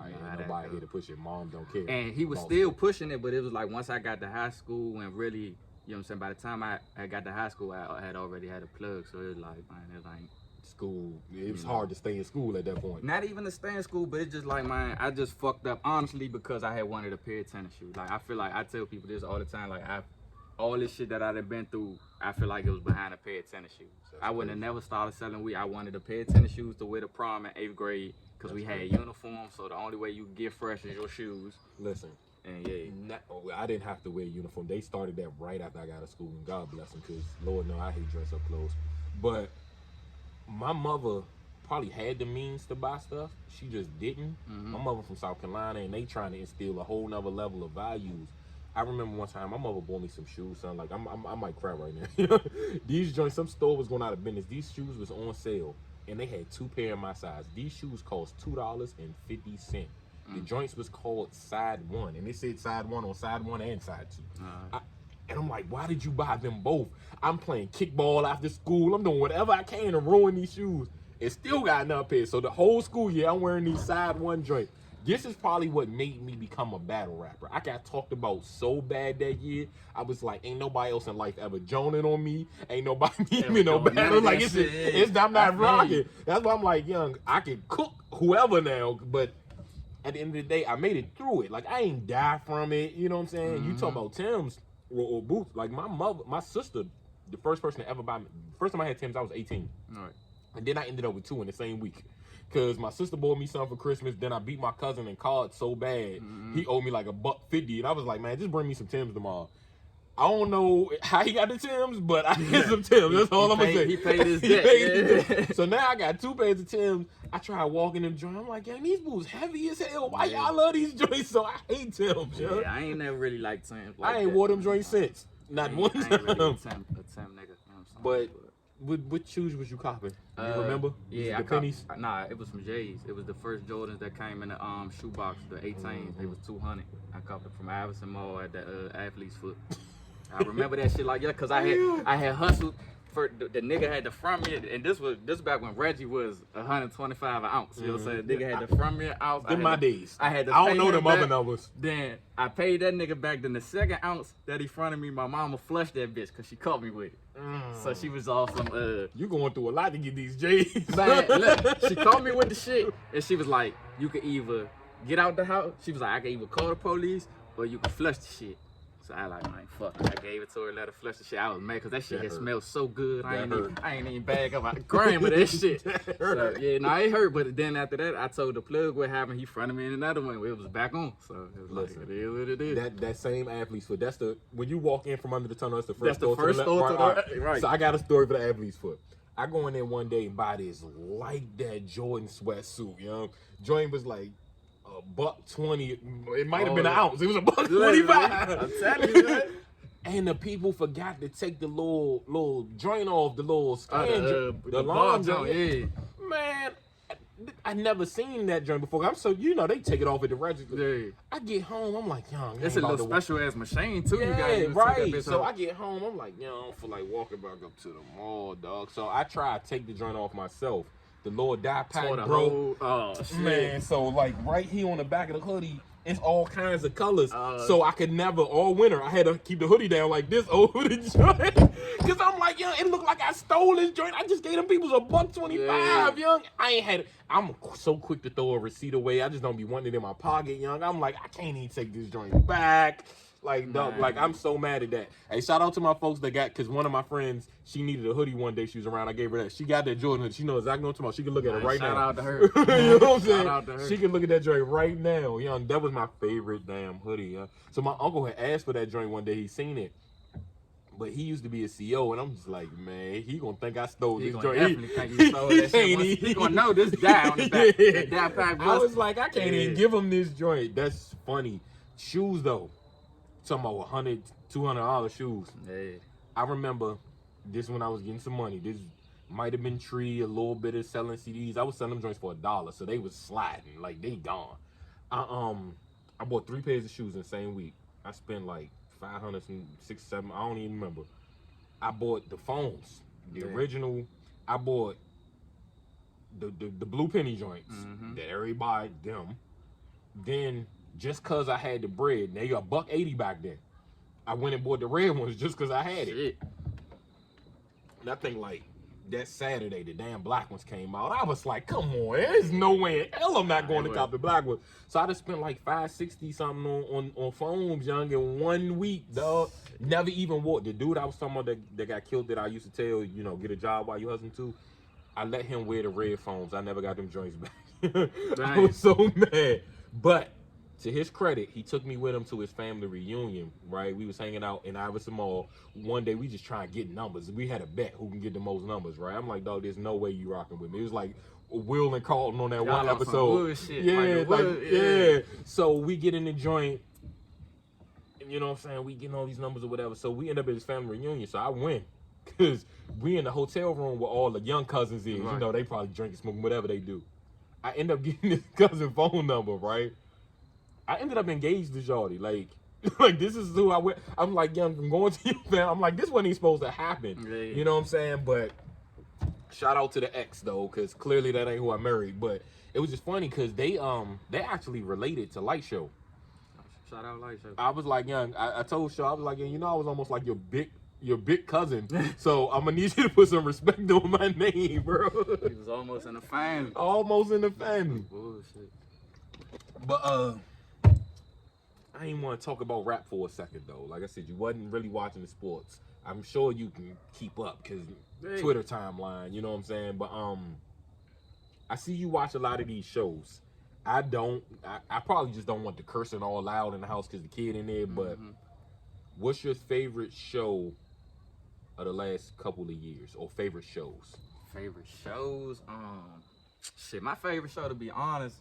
ain't nobody here to push it. Mom don't care. And he was still pushing it, but it was like once I got to high school and really, you know what I'm saying? By the time I got to high school, I had already had a plug. So it was like, man, it was like. School. It was hard to stay in school at that point. Not even to stay in school, but it's just like, man, I just fucked up honestly because I had wanted a pair of tennis shoes. Like I feel like I tell people this all the time. Like all this shit that I've been through, I feel like it was behind a pair of tennis shoes. I would have never started selling weed. I wanted a pair of tennis shoes to wear to prom in 8th grade because we had uniforms. So the only way you get fresh is your shoes. Listen. And I didn't have to wear a uniform. They started that right after I got out of school, and God bless them, because Lord knows I hate dress up clothes. But my mother probably had the means to buy stuff. She just didn't. My mother from South Carolina, and they trying to instill a whole nother level of values. I remember one time my mother bought me some shoes, son. Like I might cry right now. These joints, some store was going out of business. These shoes was on sale, and they had 2 pair of my size. These shoes cost $2.50. The joints was called Side 1, and it said Side 1 on Side 1 and Side 2. And I'm like, why did you buy them both? I'm playing kickball after school. I'm doing whatever I can to ruin these shoes. And still got enough pair. So the whole school year, I'm wearing these Side 1 joints. This is probably what made me become a battle rapper. I got talked about so bad that year. I was like, ain't nobody else in life ever joning on me. Ain't nobody me no battle. Like I'm not rocking. That's why I'm like, young, I can cook whoever now, but at the end of the day, I made it through it. Like I ain't die from it. You know what I'm saying? You talk about Tim's or boots. Like my sister, the first person to ever buy me. First time I had Tim's, I was 18. All right. And then I ended up with 2 in the same week. Cause my sister bought me something for Christmas. Then I beat my cousin in cards so bad, he owed me like $1.50, and I was like, man, just bring me some Timbs tomorrow. I don't know how he got the Timbs, but I get some Timbs. That's all I'm gonna say. He paid his debt. So now I got 2 pairs of Timbs. I tried walking them joints. I'm like, yeah, these boots heavy as hell. Why y'all love these joints? So I hate Timbs, yo. Yeah, I ain't never really liked Timbs. Like I ain't wore them joints since. Not one time. I ain't really a Tim nigga. You know what I'm saying? What shoes was you copping? You remember? Yeah, the pennies? Nah, it was some J's. It was the first Jordans that came in the shoebox, the 18s. They was $200. I copped it from Iverson Mall at the Athlete's Foot. I remember that shit like cause I had hustled for the nigga had the front mirror, and this back when Reggie was 125 an ounce. You know what I'm saying? The nigga had the front mirror ounce. In my days. I don't know them other numbers. Then I paid that nigga back. Then the second ounce that he fronted me, my mama flushed that bitch because she caught me with it. So she was all some You going through a lot to get these J's. Man, look, she caught me with the shit, and she was like, you could either get out the house. She was like, I could either call the police or you could flush the shit. So I like, man, fuck. I gave it to her, let her flush the shit. I was mad because that shit had smelled so good. I ain't even bag up a gram of that shit. So, yeah, no, it hurt. But then after that, I told the plug what happened. He fronted me in another one. It was back on. So it was like, it is what it is. That same Athlete's Foot. That's when you walk in from under the tunnel, that's the first store. That's the first store to the left. Right. So I got a story for the Athlete's Foot. I go in there one day and buy this like that Jordan sweatsuit, you know. Jordan was like $1.20. It might have been an ounce. It was $1.25. I'm telling you, man. And the people forgot to take the little joint off, the little stand, the long joint. Yeah. Man, I never seen that joint before. I'm so they take it off at the register. Yeah. I get home, I'm like, young. It's a little special ass machine too. Yeah, you got right. So I get home, I'm like, I don't feel like walking back up to the mall, dog. So I try to take the joint off myself. the little dye Tore pack the broke. whole- oh shit. Man, so like right here on the back of the hoodie, it's all kinds of colors. Oh, So I could never, all winter, I had to keep the hoodie down like this old hoodie joint. Cause I'm like, young, it looked like I stole this joint. I just gave them people $1.25, Yeah. young. I'm so quick to throw a receipt away. I just don't be wanting it in my pocket, young. I'm like, I can't even take this joint back. Like, dog, like I'm so mad at that. Hey, shout out to my folks that got, cause one of my friends, she needed a hoodie one day. She was around. I gave her that. She got that Jordan hoodie. She knows exactly what I'm talking about. She can look at it right Shout now. out to her. You know what I'm saying? Shout out to her. She can look at that joint right now. Young, that was my favorite damn hoodie. So my uncle had asked for that joint one day. He seen it. But he used to be a CEO, and I'm just like, man, he gonna think I stole He this gonna joint. definitely think you stole that shit. He gonna know this down the back. Yeah. That dye pack I was busted. like, I can't even give him this joint. That's funny. Shoes though, talking about $100, $200 shoes. Yeah. I remember this when I was getting some money. This might have been Tree, a little bit of selling CDs. I was selling them joints for $1, so they was sliding, like they gone. I bought 3 pairs of shoes in the same week. I spent like 500, 6, 7. I don't even remember. I bought the phones, the original. I bought the blue penny joints that everybody them. Then just cause I had the bread, they got $1.80 back then. I went and bought the red ones just cause I had it. And I think like that Saturday, the damn black ones came out. I was like, come on, there's no way in hell I'm not going to cop the black ones. So I just spent like $560 something on phones, young, in 1 week, dog. Never even wore. The dude I was talking about that got killed that I used to tell, you know, get a job while you hustling too. I let him wear the red phones. I never got them joints back. I was so mad. But to his credit, he took me with him to his family reunion, right? We was hanging out in Iverson Mall. One day, we just trying to get numbers. We had a bet who can get the most numbers, right? I'm like, dog, there's no way you rocking with me. It was like Will and Carlton on that one episode. Yeah. So we get in the joint, and you know what I'm saying? We getting all these numbers or whatever. So we end up at his family reunion. So I win. Because we in the hotel room where all the young cousins is. Right. You know, they probably drinking, smoking, whatever they do. I end up getting this cousin phone number, right? I ended up engaged to Shawty. Like this is who I went. I'm like, young, I'm going to your family. I'm like, this wasn't even supposed to happen. Yeah. You know what I'm saying? But shout out to the ex though, because clearly that ain't who I married. But it was just funny because they actually related to Light Show. Shout out Light Show. I was like, young, I told Shaw, I was like, you know, I was almost like your big cousin. So I'm gonna need you to put some respect on my name, bro. He was almost in the family. Almost in the family. Bullshit. But I ain't want to talk about rap for a second though. Like I said, you wasn't really watching the sports. I'm sure you can keep up because Twitter timeline, you know what I'm saying? But I see you watch a lot of these shows. I don't. I probably just don't want the cursing all loud in the house because the kid in there. But what's your favorite show of the last couple of years, or favorite shows? Favorite shows? Shit, my favorite show, to be honest,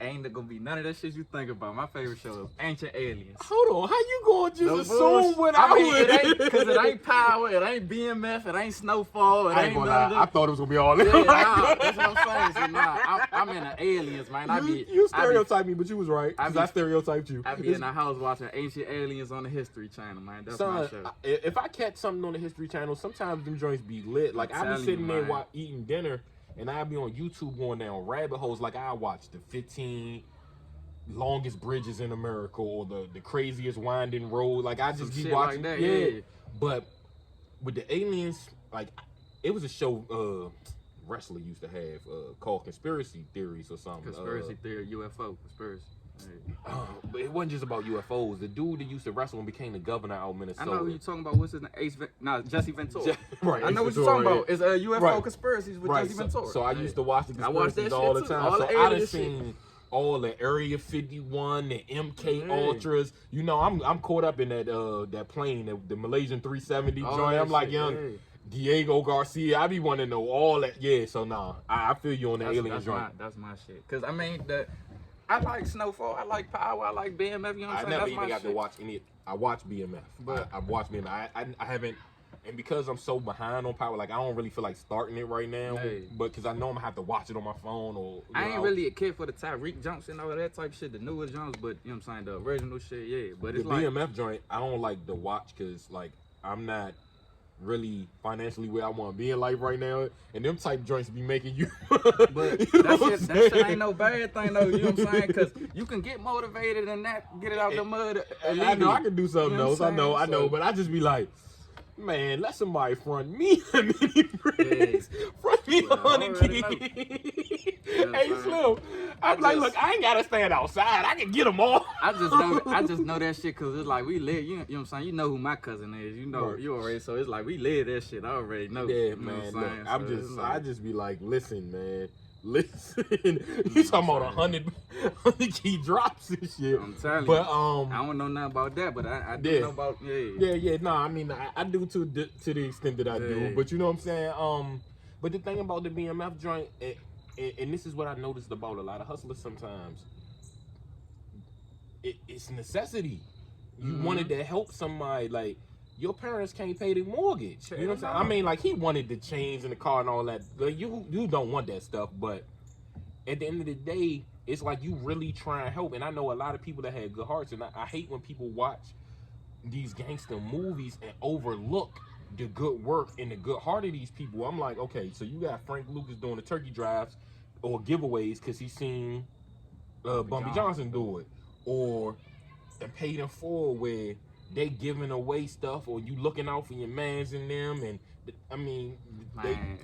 ain't gonna be none of that shit you think about. My favorite show is Ancient Aliens. Hold on, how you gonna just No assume bullshit. what I mean, would? it ain't, because it ain't Power, it ain't BMF, it ain't Snowfall, it I ain't ain't gonna none of lie. that. I thought it was gonna be all that. Yeah, nah, that's what I'm saying. So, nah, I'm in the aliens, man. You stereotyped me, but you was right. Because I stereotyped you. I be in the house watching Ancient Aliens on the History Channel, man. That's my show. If I catch something on the History Channel, sometimes them joints be lit. Like I be sitting there eating dinner, and I be on YouTube going down rabbit holes. Like I watch the 15 longest bridges in America, or the craziest winding road. Like I just be watching like that. Yeah. But with the aliens, like it was a show wrestler used to have called Conspiracy Theories or something. Conspiracy theory, UFO conspiracy. Hey. But it wasn't just about UFOs. The dude that used to wrestle and became the governor out of Minnesota. I know who you talking about. What's his name? Jesse Ventura. Right. I know what you're talking about. It's UFO conspiracies with Jesse Ventura. So I used to watch the conspiracies that all shit the too. time. All so the I done alien seen all the Area 51, the MK Ultras. You know, I'm caught up in that plane, the Malaysian 370 joint. I'm like, young Diego Garcia. I be wanting to know all that. Yeah, so nah, I feel you on the alien joint. That's my shit. Cause I mean I like Snowfall, I like Power, I like BMF. You know what I'm saying? I never even got to watch any. I watched BMF, but I've watched BMF. I haven't, and because I'm so behind on Power, like I don't really feel like starting it right now. Hey. But because I know I'm gonna have to watch it on my phone or. I ain't really a kid for the Tyreek jumps and all that type shit, the newer jumps, but you know what I'm saying, the original shit, yeah. But it's the like BMF joint, I don't like to watch because like I'm not really financially where I want to be in life right now, and them type joints be making you. But you know that shit ain't no bad thing though. You know what I'm saying? Because you can get motivated and that get it out the mud. I know I can do something You know else. what I'm I know, saying? but I just be like, man, let somebody front me a mini bricks. Front me 100 keys. Hey, Slim. I'm like, look, I ain't gotta stand outside. I can get them all. I just know that shit because it's like we live. You know what I'm saying? You know who my cousin is. You know, you already. So it's like we live that shit. I already know. Yeah, you know man. What I'm Look, saying? I just be like, listen, man. Listen, you talking about 100 key drops and shit. I'm telling you. But I don't know nothing about that, but I do know about yeah. No, I mean I do to the extent that I do. But you know what I'm saying. But the thing about the BMF joint, and this is what I noticed about a lot of hustlers sometimes. It's necessity. You wanted to help somebody, like your parents can't pay the mortgage. You know what I'm saying? I mean, like he wanted the chains and the car and all that. Like, you don't want that stuff, but at the end of the day, it's like you really try and help. And I know a lot of people that had good hearts, and I hate when people watch these gangster movies and overlook the good work and the good heart of these people. I'm like, okay, so you got Frank Lucas doing the turkey drives or giveaways because he's seen Bumpy Johnson do it, or the Paid in Full where they giving away stuff, or you looking out for your mans in them, and I mean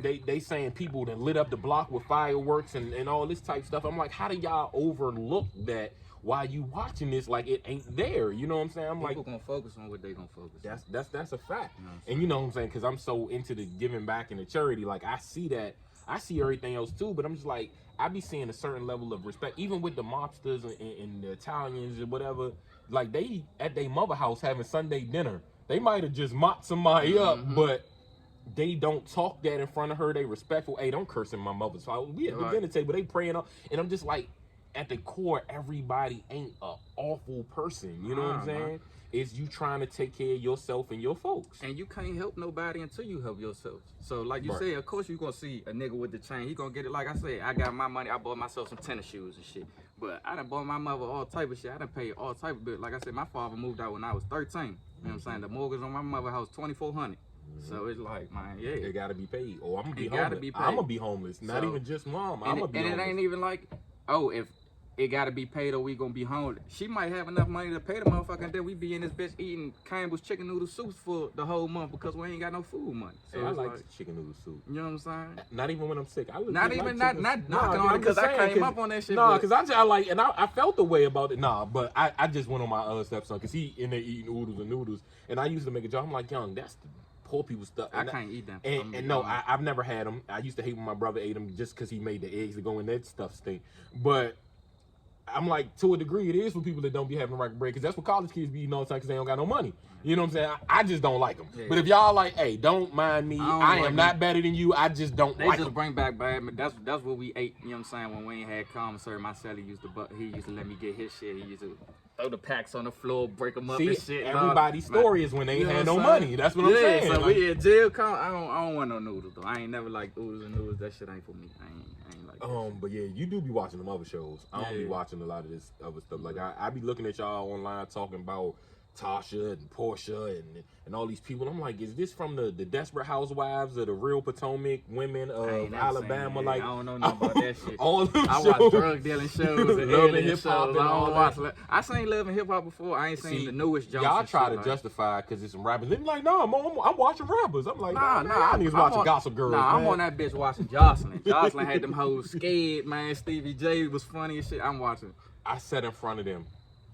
they saying people that lit up the block with fireworks and all this type stuff. I'm like, how do y'all overlook that while you watching this like it ain't there? You know what I'm saying? I'm people like, gonna focus on what they gonna focus on. That's a fact. You know and you know what I'm saying? Because I'm so into the giving back and the charity, like I see that. I see everything else too, but I'm just like, I be seeing a certain level of respect, even with the mobsters and the Italians and whatever. Like they at their mother house having Sunday dinner, they might have just mopped somebody up, but they don't talk that in front of her. They respectful. Hey, don't curse in my mother's house. We at the dinner table, they praying up, and I'm just like, at the core, everybody ain't a awful person. You know what I'm saying? It's you trying to take care of yourself and your folks. And you can't help nobody until you help yourself. So like you say, of course you gonna see a nigga with the chain. He gonna get it. Like I said, I got my money. I bought myself some tennis shoes and shit. But I done bought my mother all type of shit. I done paid all type of bills. Like I said, my father moved out when I was 13. You know what I'm saying? The mortgage on my mother's house, $2,400. So it's like, man, it gotta be paid. Or I'm gonna be homeless. Gotta be paid. I'm gonna be homeless. Not even just mom. I'm gonna be homeless. And it ain't even like, oh, if it gotta be paid or we gonna be homeless. She might have enough money to pay the motherfucker, and then we be in this bitch eating Campbell's chicken noodle soups for the whole month because we ain't got no food money. So I like chicken noodle soup. You know what I'm saying? Not even when I'm sick. I not knocking on it because I came up on that shit. Nah, because I like, and I felt the way about it. Nah, but I just went on my other stepson because he in there eating oodles and noodles, and I used to make a joke. I'm like, young, that's the poor people stuff. I can't eat them. And no, I've never had them. I used to hate when my brother ate them just because he made the eggs that go in that stuff stink. But I'm like, to a degree, it is for people that don't be having the right bread, because that's what college kids be eating all the time because they don't got no money. You know what I'm saying? I just don't like them. Yeah. But if y'all like, hey, don't mind me. I am not better than you. I just don't like them. They just bring back bad. That's what we ate. You know what I'm saying? When we ain't had commissary, my celly used to let me get his shit. He used to throw the packs on the floor, break them up and shit. Everybody's story is when they ain't had no money. That's what I'm saying. So we in jail. I don't want no noodles though. I ain't never liked oodles and noodles. That shit ain't for me. I ain't like that. But yeah, you do be watching them other shows. I don't be watching a lot of this other stuff. Like I be looking at y'all online talking about Tasha and Portia and all these people. I'm like, is this from the Desperate Housewives of the Real Potomac Women of Alabama? Like, I don't know nothing about that shit. All them I shows. watch drug dealing shows and Love and Hip Hop shows. and all that. I seen Love and Hip Hop before. I ain't seen the newest Jones. Y'all try to justify because it's some rappers. They be like, no, I'm watching rappers. I'm like, nah, I need to watch Gossip Girl. Nah, I'm on that bitch watching Jocelyn. Jocelyn had them hoes scared, man. Stevie J was funny and shit. I'm watching. I sat in front of them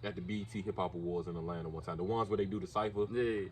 at the BET Hip Hop Awards in Atlanta one time. The ones where they do the cypher. Yeah.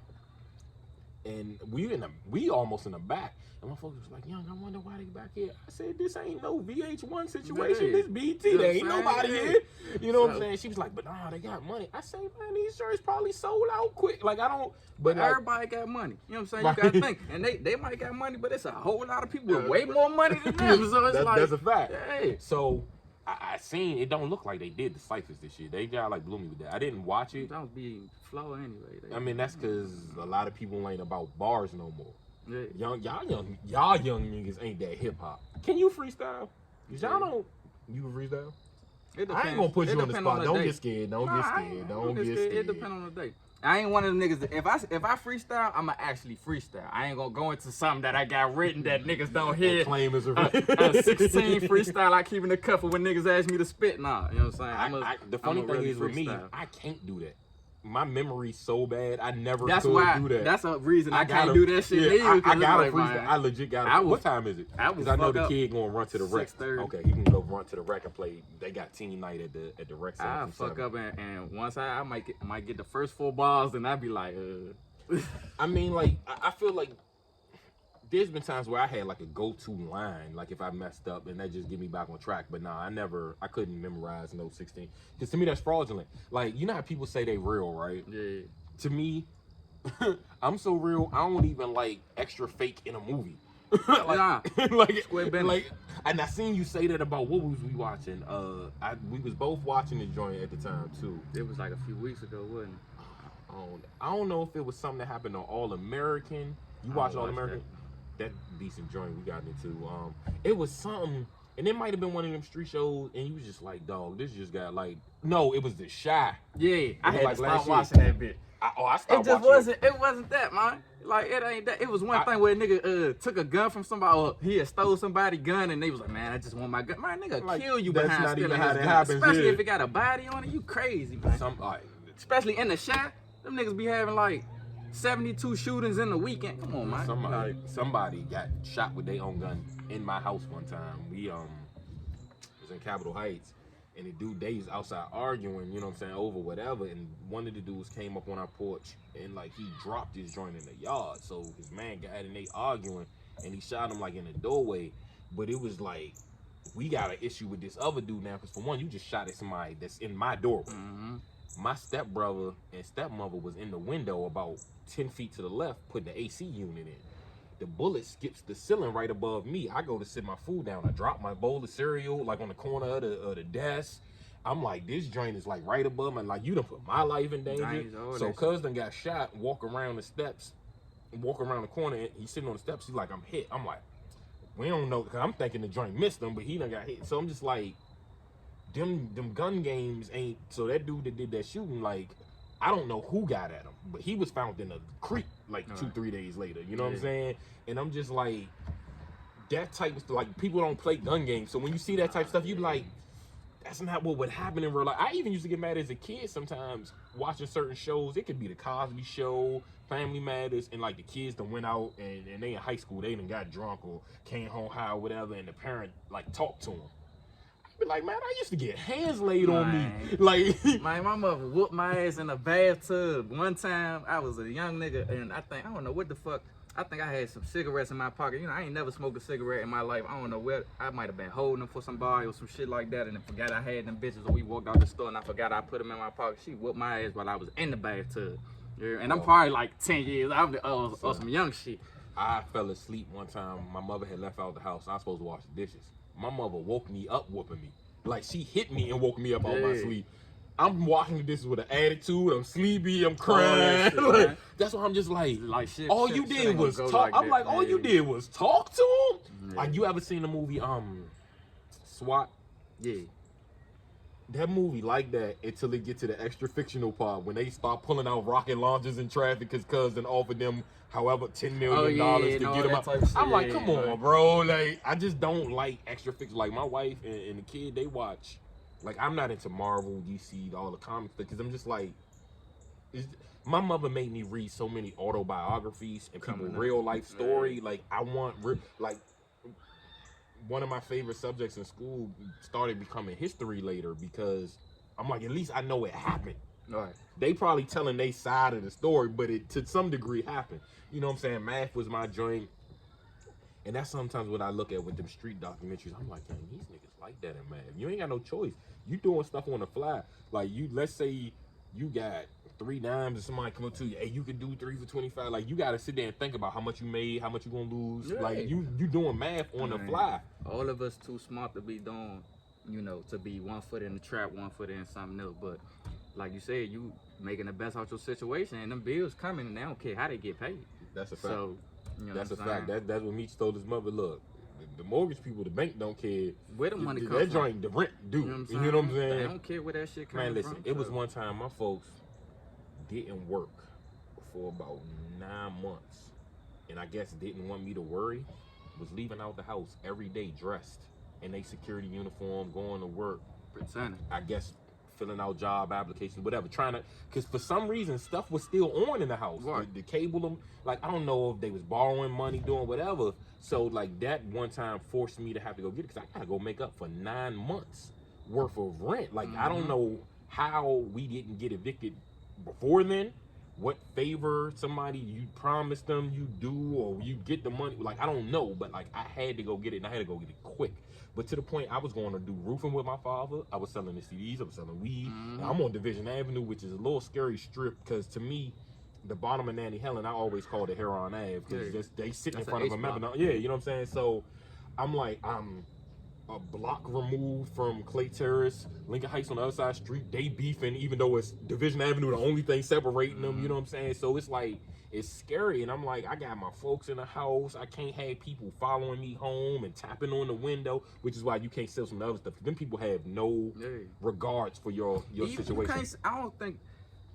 And we almost in the back. And my folks was like, young, I wonder why they back here. I said, this ain't no VH1 situation. This BET. There ain't nobody here. You know what I'm saying? She was like, but nah, they got money. I say, man, these shirts probably sold out quick. Like, I don't. But everybody got money. You know what I'm saying? You got to think. And they might got money, but it's a whole lot of people with way more money than them. So it's that's a fact. Yeah. So I seen it. Don't look like they did the ciphers this year. They got like blew me with that. I didn't watch it. That was being flow anyway. I mean, that's because a lot of people ain't about bars no more. Yeah. Y'all young niggas ain't that hip hop. Can you freestyle? Cause y'all don't. You can freestyle? It depends. I ain't gonna put you on the spot. Don't day. get scared. Don't get scared. Don't get scared. It depends on the day. I ain't one of them niggas that if I freestyle, I'ma actually freestyle. I ain't gonna go into something that I got written that niggas don't hear. Claim is a 16 freestyle I keep in the cuff when niggas ask me to spit now. You know what I'm saying? The funny thing really is with me, I can't do that. My memory's so bad, I never could do that. That's a reason I can't do that shit. Yeah, I gotta freestyle. I legit gotta. What time is it? Because I know the kid gonna run to the rec. 6:30. Okay, he can go run to the rec and play. They got team night at the rec center. I fuck up and once I might get the first 4 balls, and I be like, I mean, like I feel like there's been times where I had like a go-to line, like if I messed up and that just get me back on track. But nah, I couldn't memorize no 16. Because to me, that's fraudulent. Like, you know how people say they real, right? yeah. To me, I'm so real, I don't even like extra fake in a movie. like, and I seen you say that about what was we watching? We was both watching the joint at the time too. It was like a few weeks ago, wasn't it? I don't know if it was something that happened on All American. You watched All American? That decent joint we got into. It was something, and it might have been one of them street shows, and you was just like, dog, this just got like, no, it was The Shy. Yeah, I had like to stop watching that bit. I stopped watching it wasn't that, man. Like, it ain't that. It was one thing where a nigga took a gun from somebody, or he had stole somebody's gun, and they was like, man, I just want my gun. Man, nigga like, kill you behind stealing his gun. Especially if it got a body on it, you crazy, man. Especially in The Shy, them niggas be having like 72 shootings in the weekend. Come on, man. Somebody got shot with their own gun in my house one time. We was in Capitol Heights, and the dude, they was outside arguing, you know what I'm saying, over whatever, and one of the dudes came up on our porch, and like he dropped his joint in the yard, so his man got in, they arguing, and he shot him like in the doorway. But it was like, we got an issue with this other dude now, because for one, you just shot at somebody that's in my doorway. Mm-hmm. My stepbrother and stepmother was in the window about 10 feet to the left, putting the AC unit in. The bullet skips the ceiling right above me. I go to sit my food down. I drop my bowl of cereal like on the corner of the desk. I'm like, this joint is like right above me. Like, you done put my life in danger. So cuz done got shot, walk around the steps, walk around the corner, and he's sitting on the steps. He's like, I'm hit. I'm like, we don't know, because I'm thinking the joint missed him, but he done got hit. So I'm just like, them gun games ain't. So that dude that did that shooting, like, I don't know who got at him, but he was found in a creek like 2-3 days later. You know what I'm saying? And I'm just like, that type of stuff, like, people don't play gun games. So when you see that type of stuff, you be like, that's not what would happen in real life. I even used to get mad as a kid sometimes watching certain shows. It could be the Cosby Show, Family Matters, and like the kids that went out and they in high school, they done got drunk or came home high or whatever, and the parent like talked to them. Be like, man, I used to get hands laid on me. Like, my mother whooped my ass in a bathtub. One time, I was a young nigga, and I don't know what the fuck. I think I had some cigarettes in my pocket. You know, I ain't never smoked a cigarette in my life. I don't know where. I might have been holding them for somebody or some shit like that, and I forgot I had them bitches. Or we walked out the store, and I forgot I put them in my pocket. She whooped my ass while I was in the bathtub. Yeah, and I'm probably like 10 years out of some young shit. I fell asleep one time. My mother had left out the house. I was supposed to wash the dishes. My mother woke me up whooping me. Like, she hit me and woke me up out my sleep. I'm washing the dishes with an attitude. I'm sleepy. I'm crying. Shit, like, that's why I'm just like shit. All you did was talk. I'm like, all you did was talk to him. Like, you ever seen the movie SWAT? Yeah. That movie like that until they get to the extra fictional part when they start pulling out rocket launchers in traffic because cousin offered them however $10 million to get them out. I'm like, come on, bro. Like, I just don't like extra fiction. Like, my wife and the kid, they watch. Like, I'm not into Marvel, DC, all the comics because I'm just like, my mother made me read so many autobiographies and people's real life story. Like, I want like. One of my favorite subjects in school started becoming history later because I'm like, at least I know it happened. Right. They probably telling their side of the story, but it to some degree happened. You know what I'm saying? Math was my joint. And that's sometimes what I look at with them street documentaries. I'm like, dang, these niggas like that in math. You ain't got no choice. You doing stuff on the fly. Like, let's say you got 3 dimes and somebody come up to you, hey, you can do 3 for 25. Like, you gotta sit there and think about how much you made, how much you gonna lose. Right. Like, you doing math on the fly. All of us too smart to be doing, you know, to be 1 foot in the trap, 1 foot in something else. But like you said, you making the best out your situation, and them bills coming, and they don't care how they get paid. That's a fact. So, you know that's a fact. That's what Meech told his mother. Look, the mortgage people, the bank don't care where the money comes from. That joint, the rent due. You know what I'm saying? They don't care where that shit comes from. Man, listen, it was one time my folks didn't work for about 9 months, and I guess didn't want me to worry, was leaving out the house every day dressed in a security uniform, going to work, Pretending. I guess filling out job applications, whatever, trying to, because for some reason stuff was still on in the house. Right. The cable, them, like I don't know if they was borrowing money, doing whatever. So like that one time forced me to have to go get it, because I gotta go make up for 9 months worth of rent. Like I don't know how we didn't get evicted before then. What favor somebody you promised them you do, or you get the money, like I don't know, but like I had to go get it, and I had to go get it quick. But to the point, I was going to do roofing with my father. I was selling the CDs. I was selling weed. And I'm on Division Avenue, which is a little scary strip, because to me, the bottom of Nanny Helen, I always called it Heron Ave, because they sit in front of a member. Yeah, you know what I'm saying? So I'm like, I'm a block removed from Clay Terrace, Lincoln Heights on the other side of the street. They beefing, even though it's Division Avenue, the only thing separating them, you know what I'm saying? So it's like, it's scary, and I'm like, I got my folks in the house. I can't have people following me home and tapping on the window, which is why you can't sell some other stuff. Them people have no regards for your situation. I don't think,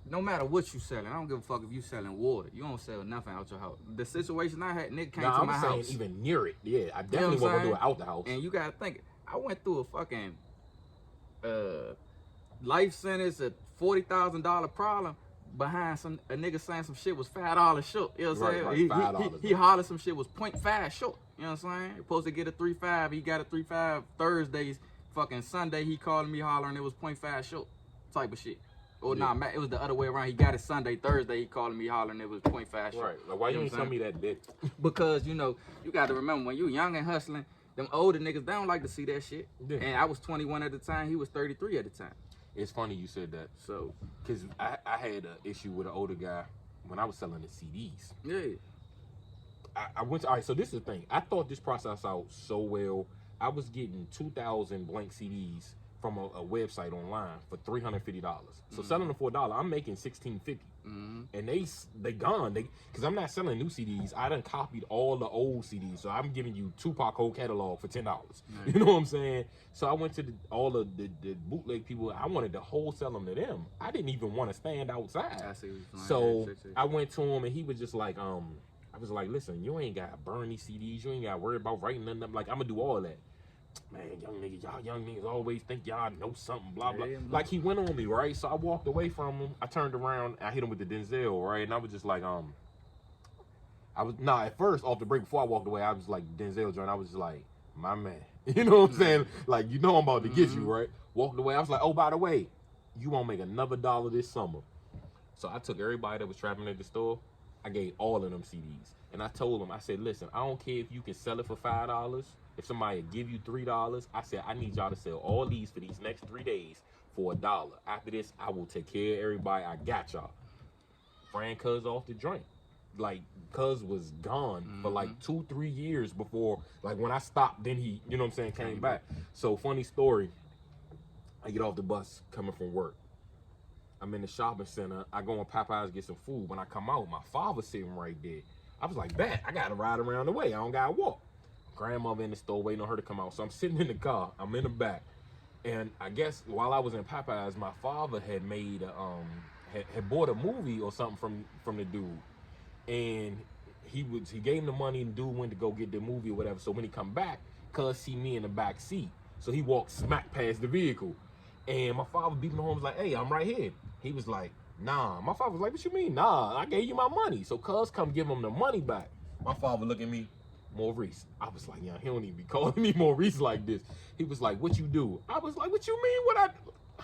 no matter what you selling, I don't give a fuck if you selling water. You don't sell nothing out your house. The situation I had, nigga came to my house. Even near it. Yeah, I definitely want to do it out the house. And you gotta think, I went through a fucking life sentence, a $40,000 problem behind a nigga saying some shit was $5 short. You know what I'm saying? Right, he hollered some shit was 0.5 short. You know what I'm saying? Supposed to get a 3.5. He got a 3.5 Thursdays. Fucking Sunday, he calling me hollering it was 0.5 short. Type of shit. Or nah, it was the other way around. He got it Sunday. Thursday, he calling me hollering it was 0.5 short. Right. Like, why you ain't tell me that bitch? Because, you know, you got to remember, when you young and hustling, them older niggas, they don't like to see that shit. Yeah. And I was 21 at the time. He was 33 at the time. It's funny you said that. So, because I had an issue with an older guy when I was selling the CDs. Yeah. I went to, all right, so this is the thing. I thought this process out so well. I was getting 2,000 blank CDs from a website online for $350. So selling them for $1, I'm making $16.50. And they gone. Because I'm not selling new CDs. I done copied all the old CDs. So I'm giving you Tupac whole catalog for $10. You know what I'm saying? So I went to all of the bootleg people. I wanted to wholesale them to them. I didn't even want to stand outside. So I went to him, and he was just like, I was like, listen, you ain't got to burn these CDs. You ain't got to worry about writing nothing up. Like, I'm going to do all that. Man, y'all young niggas always think y'all know something, blah, blah. Like, he went on me, right? So I walked away from him. I turned around. I hit him with the Denzel, right? And I was just like, at first, off the break, before I walked away, I was like, Denzel joint. I was just like, my man. You know what I'm saying? Like, you know I'm about to get you, right? Walked away. I was like, oh, by the way, you won't make another $1 this summer. So I took everybody that was trapping at the store. I gave all of them CDs. And I told them, I said, listen, I don't care if you can sell it for $5. If somebody give you $3, I said, I need y'all to sell all these for these next 3 days for $1. After this, I will take care of everybody. I got y'all. Fran Cuz off the drink. Like, Cuz was gone for like 2-3 years before, like when I stopped, then he, you know what I'm saying, came back. So funny story, I get off the bus coming from work. I'm in the shopping center. I go in Popeyes to get some food. When I come out, my father's sitting right there. I was like, bet, I got to ride around the way. I don't got to walk. Grandmother in the store waiting on her to come out. So I'm sitting in the car. I'm in the back. And I guess while I was in Popeyes, my father had made, had bought a movie or something from the dude. And he gave him the money, and the dude went to go get the movie or whatever. So when he come back, Cuz see me in the back seat. So he walked smack past the vehicle. And my father beeping the horn was like, hey, I'm right here. He was like, nah. My father was like, what you mean? Nah, I gave you my money. So Cuz come give him the money back. My father look at me, Maurice. I was like, yeah, he don't even be calling me Maurice like this. He was like, what you do? I was like, what you mean?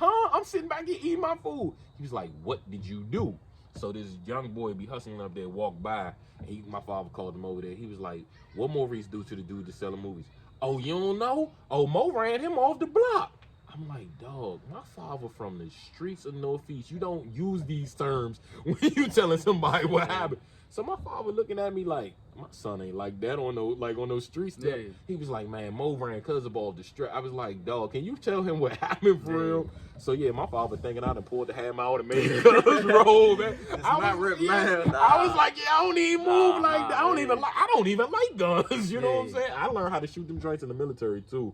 I'm sitting back here eating my food. He was like, what did you do? So this young boy be hustling up there, walk by, and my father called him over there. He was like, what Maurice do to the dude that's selling movies? Oh, you don't know? Oh, Mo ran him off the block. I'm like, dog, my father from the streets of Northeast. You don't use these terms when you telling somebody what happened. So my father looking at me like, my son ain't like that on those streets. Yeah. He was like, man, Mo ran Cuz off the street. I was like, dog, can you tell him what happened for real? So yeah, my father thinking I done pulled the hammer out and made Cuz roll, man. I was like, yeah, I don't even move like that. I don't even like guns. You know what I'm saying? I learned how to shoot them joints in the military too.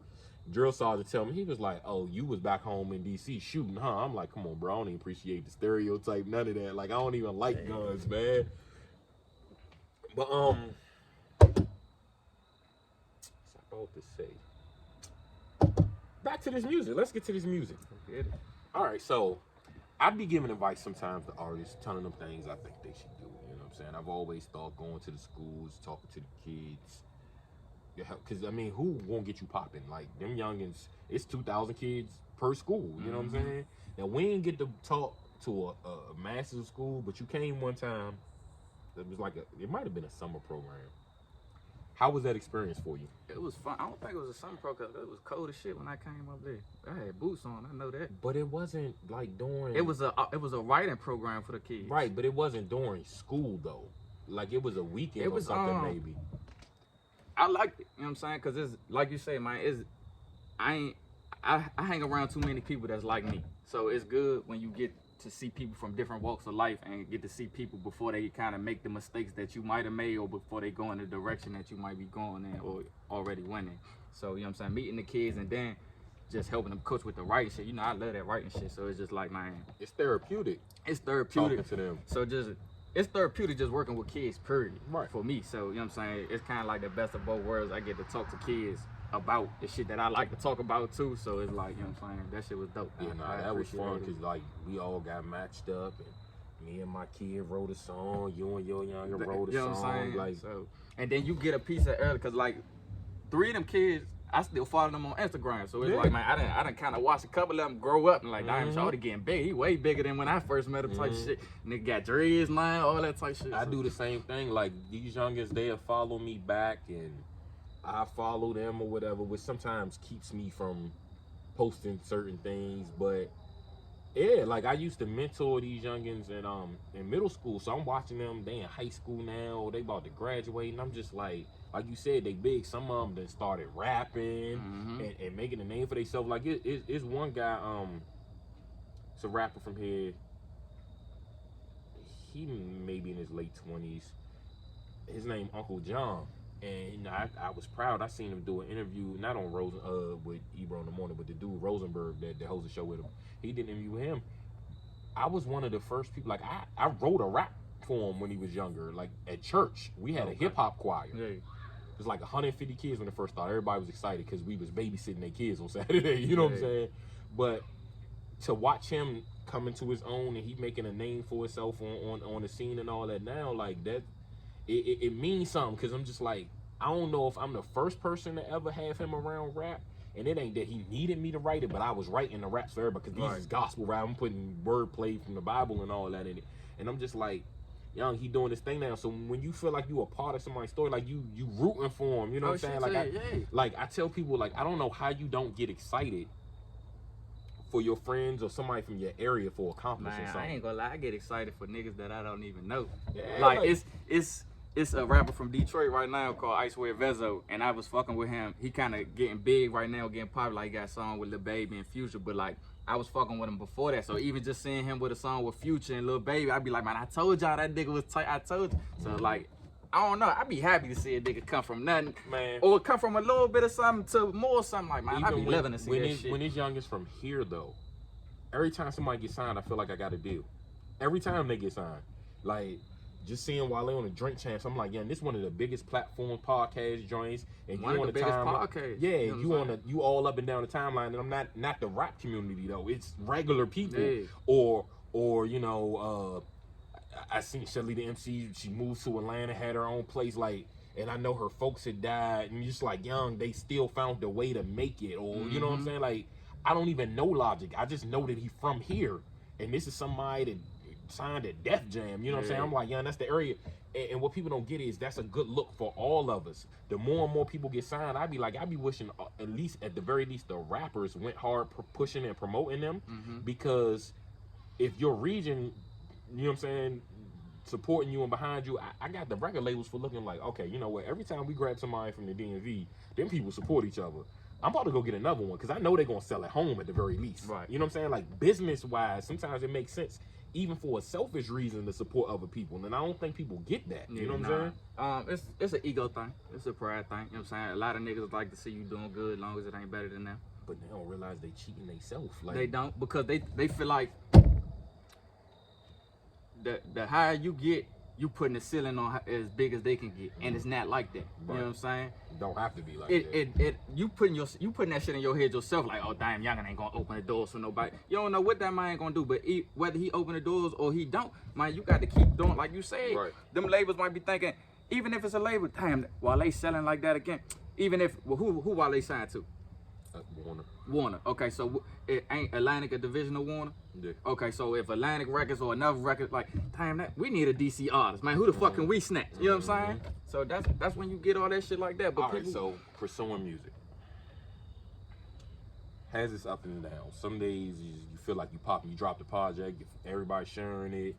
drill sergeant tell me, he was like, "Oh, you was back home in DC shooting, huh?" I'm like, "Come on, bro, I don't even appreciate the stereotype, none of that. Like, I don't even like guns, man." But what's I about to say? Back to this music. Let's get to this music. All right, so I'd be giving advice sometimes to artists, telling them things I think they should do. You know what I'm saying? I've always thought going to the schools, talking to the kids. Because, I mean, who won't get you popping? Like, them youngins, it's 2,000 kids per school. You know what I'm saying? Now, we ain't get to talk to a massive school, but you came one time. It was like it might have been a summer program. How was that experience for you? It was fun. I don't think it was a summer pro because it was cold as shit when I came up there. I had boots on. I know that. But it wasn't like during. It was a writing program for the kids. Right, but it wasn't during school though. Like it was a weekend or something maybe. I liked it. You know what I'm saying? Because it's like you say, man. I hang around too many people that's like me. So it's good when you get to see people from different walks of life and get to see people before they kind of make the mistakes that you might have made or before they go in the direction that you might be going in or already winning. So, you know what I'm saying? Meeting the kids and then just helping them coach with the writing shit. You know, I love that writing shit. So it's just like, man. It's therapeutic. It's therapeutic. Talking to them. So it's therapeutic just working with kids, period. Right. For me. So, you know what I'm saying? It's kind of like the best of both worlds. I get to talk to kids about the shit that I like to talk about too, so it's like, you know what I'm saying, that shit was dope. Yeah, that was fun because like we all got matched up and me and my kid wrote a song, you and your younger wrote a you know song. What I'm saying? Like, so, and then you get a piece of early because like 3 of them kids, I still follow them on Instagram, so it's like, man, I done kind of watched a couple of them grow up and like, damn, shorty getting big. He way bigger than when I first met him type shit. Nigga got dreads, man, all that type shit. I do the same thing. Like these youngins, they'll follow me back and I follow them or whatever, which sometimes keeps me from posting certain things. But yeah, like I used to mentor these youngins in middle school, so I'm watching them. They in high school now, they about to graduate, and I'm just like you said, they big. Some of them done started rapping and making a name for themselves. Like it's one guy, it's a rapper from here. He maybe in his late 20s. His name Uncle John. And you know, I was proud. I seen him do an interview, not on with Ebro in the morning, but the dude Rosenberg that hosts the show with him. He did an interview with him. I was one of the first people. Like I wrote a rap for him when he was younger. Like at church, we had a hip hop choir. Yeah. It was like 150 kids when it first started. Everybody was excited because we was babysitting their kids on Saturday. You know what I'm saying? But to watch him come into his own and he making a name for himself on the scene and all that now, like that. It means something because I'm just like, I don't know if I'm the first person to ever have him around rap, and it ain't that he needed me to write it, but I was writing the raps for everybody because these is gospel rap. I'm putting wordplay from the Bible and all that in it, and I'm just like, young, he doing this thing now. So when you feel like you a part of somebody's story, like you rooting for him, you know what I'm saying? Like I tell people, like I don't know how you don't get excited for your friends or somebody from your area for accomplishing something. I ain't gonna lie, I get excited for niggas that I don't even know. Yeah, like it's a rapper from Detroit right now called Icewear Vezo, and I was fucking with him. He kind of getting big right now, getting popular. Like, he got a song with Lil Baby and Future, but like I was fucking with him before that. So even just seeing him with a song with Future and Lil Baby, I'd be like, man, I told y'all that nigga was tight. I told you. So like, I don't know. I'd be happy to see a nigga come from nothing, man, or come from a little bit of something to more something. Like, man, I'd be loving to see that shit. When it's youngest from here though, every time somebody gets signed, I feel like I got a deal. Every time they get signed, like. Just seeing Wale on the Drink Champs, I'm like, yeah, this is one of the biggest platform podcast joints, and one you on the the biggest timeline. Podcast. Yeah, you all up and down the timeline, and I'm not the rap community though. It's regular people, or you know, I seen Shelly the MC. She moved to Atlanta, had her own place, like, and I know her folks had died, and just like young, they still found a way to make it, or you know what I'm saying? Like, I don't even know Logic. I just know that he's from here, and this is somebody that signed at Def Jam, you know what I'm saying? I'm like, yeah, that's the area. And what people don't get is that's a good look for all of us. The more and more people get signed, I'd be wishing at the very least the rappers went hard pushing and promoting them, because if your region, you know what I'm saying, supporting you and behind you, I got the record labels for looking like, okay, you know what, every time we grab somebody from the DMV, them people support each other. I'm about to go get another one because I know they're going to sell at home at the very least. Right. You know what I'm saying? Like business-wise, sometimes it makes sense. even for a selfish reason to support other people. And I don't think people get that. You know what I'm saying? It's an ego thing. It's a pride thing. You know what I'm saying? A lot of niggas like to see you doing good as long as it ain't better than them. But they don't realize they cheating themselves. Like, they don't, because they feel like the higher you get, you putting the ceiling on as big as they can get, and it's not like that. Right. You know what I'm saying? It don't have to be like that. You putting that shit in your head yourself, like, oh damn, youngin ain't gonna open the doors for nobody. You don't know what that man gonna do, but whether he open the doors or he don't, man, you got to keep doing like you said. Right. Them labels might be thinking, even if it's a label, damn, while they selling like that again, even if who while they signed to? Warner. Okay, so it ain't Atlantic a division of Warner? Yeah. Okay, so if Atlantic Records or another record, like, damn, that we need a DC artist, man. Who the fuck can we snatch? You know what I'm saying? So that's when you get all that shit like that. But all right, so pursuing music has its up and downs. Some days you feel like you pop and you drop the project, everybody's sharing it.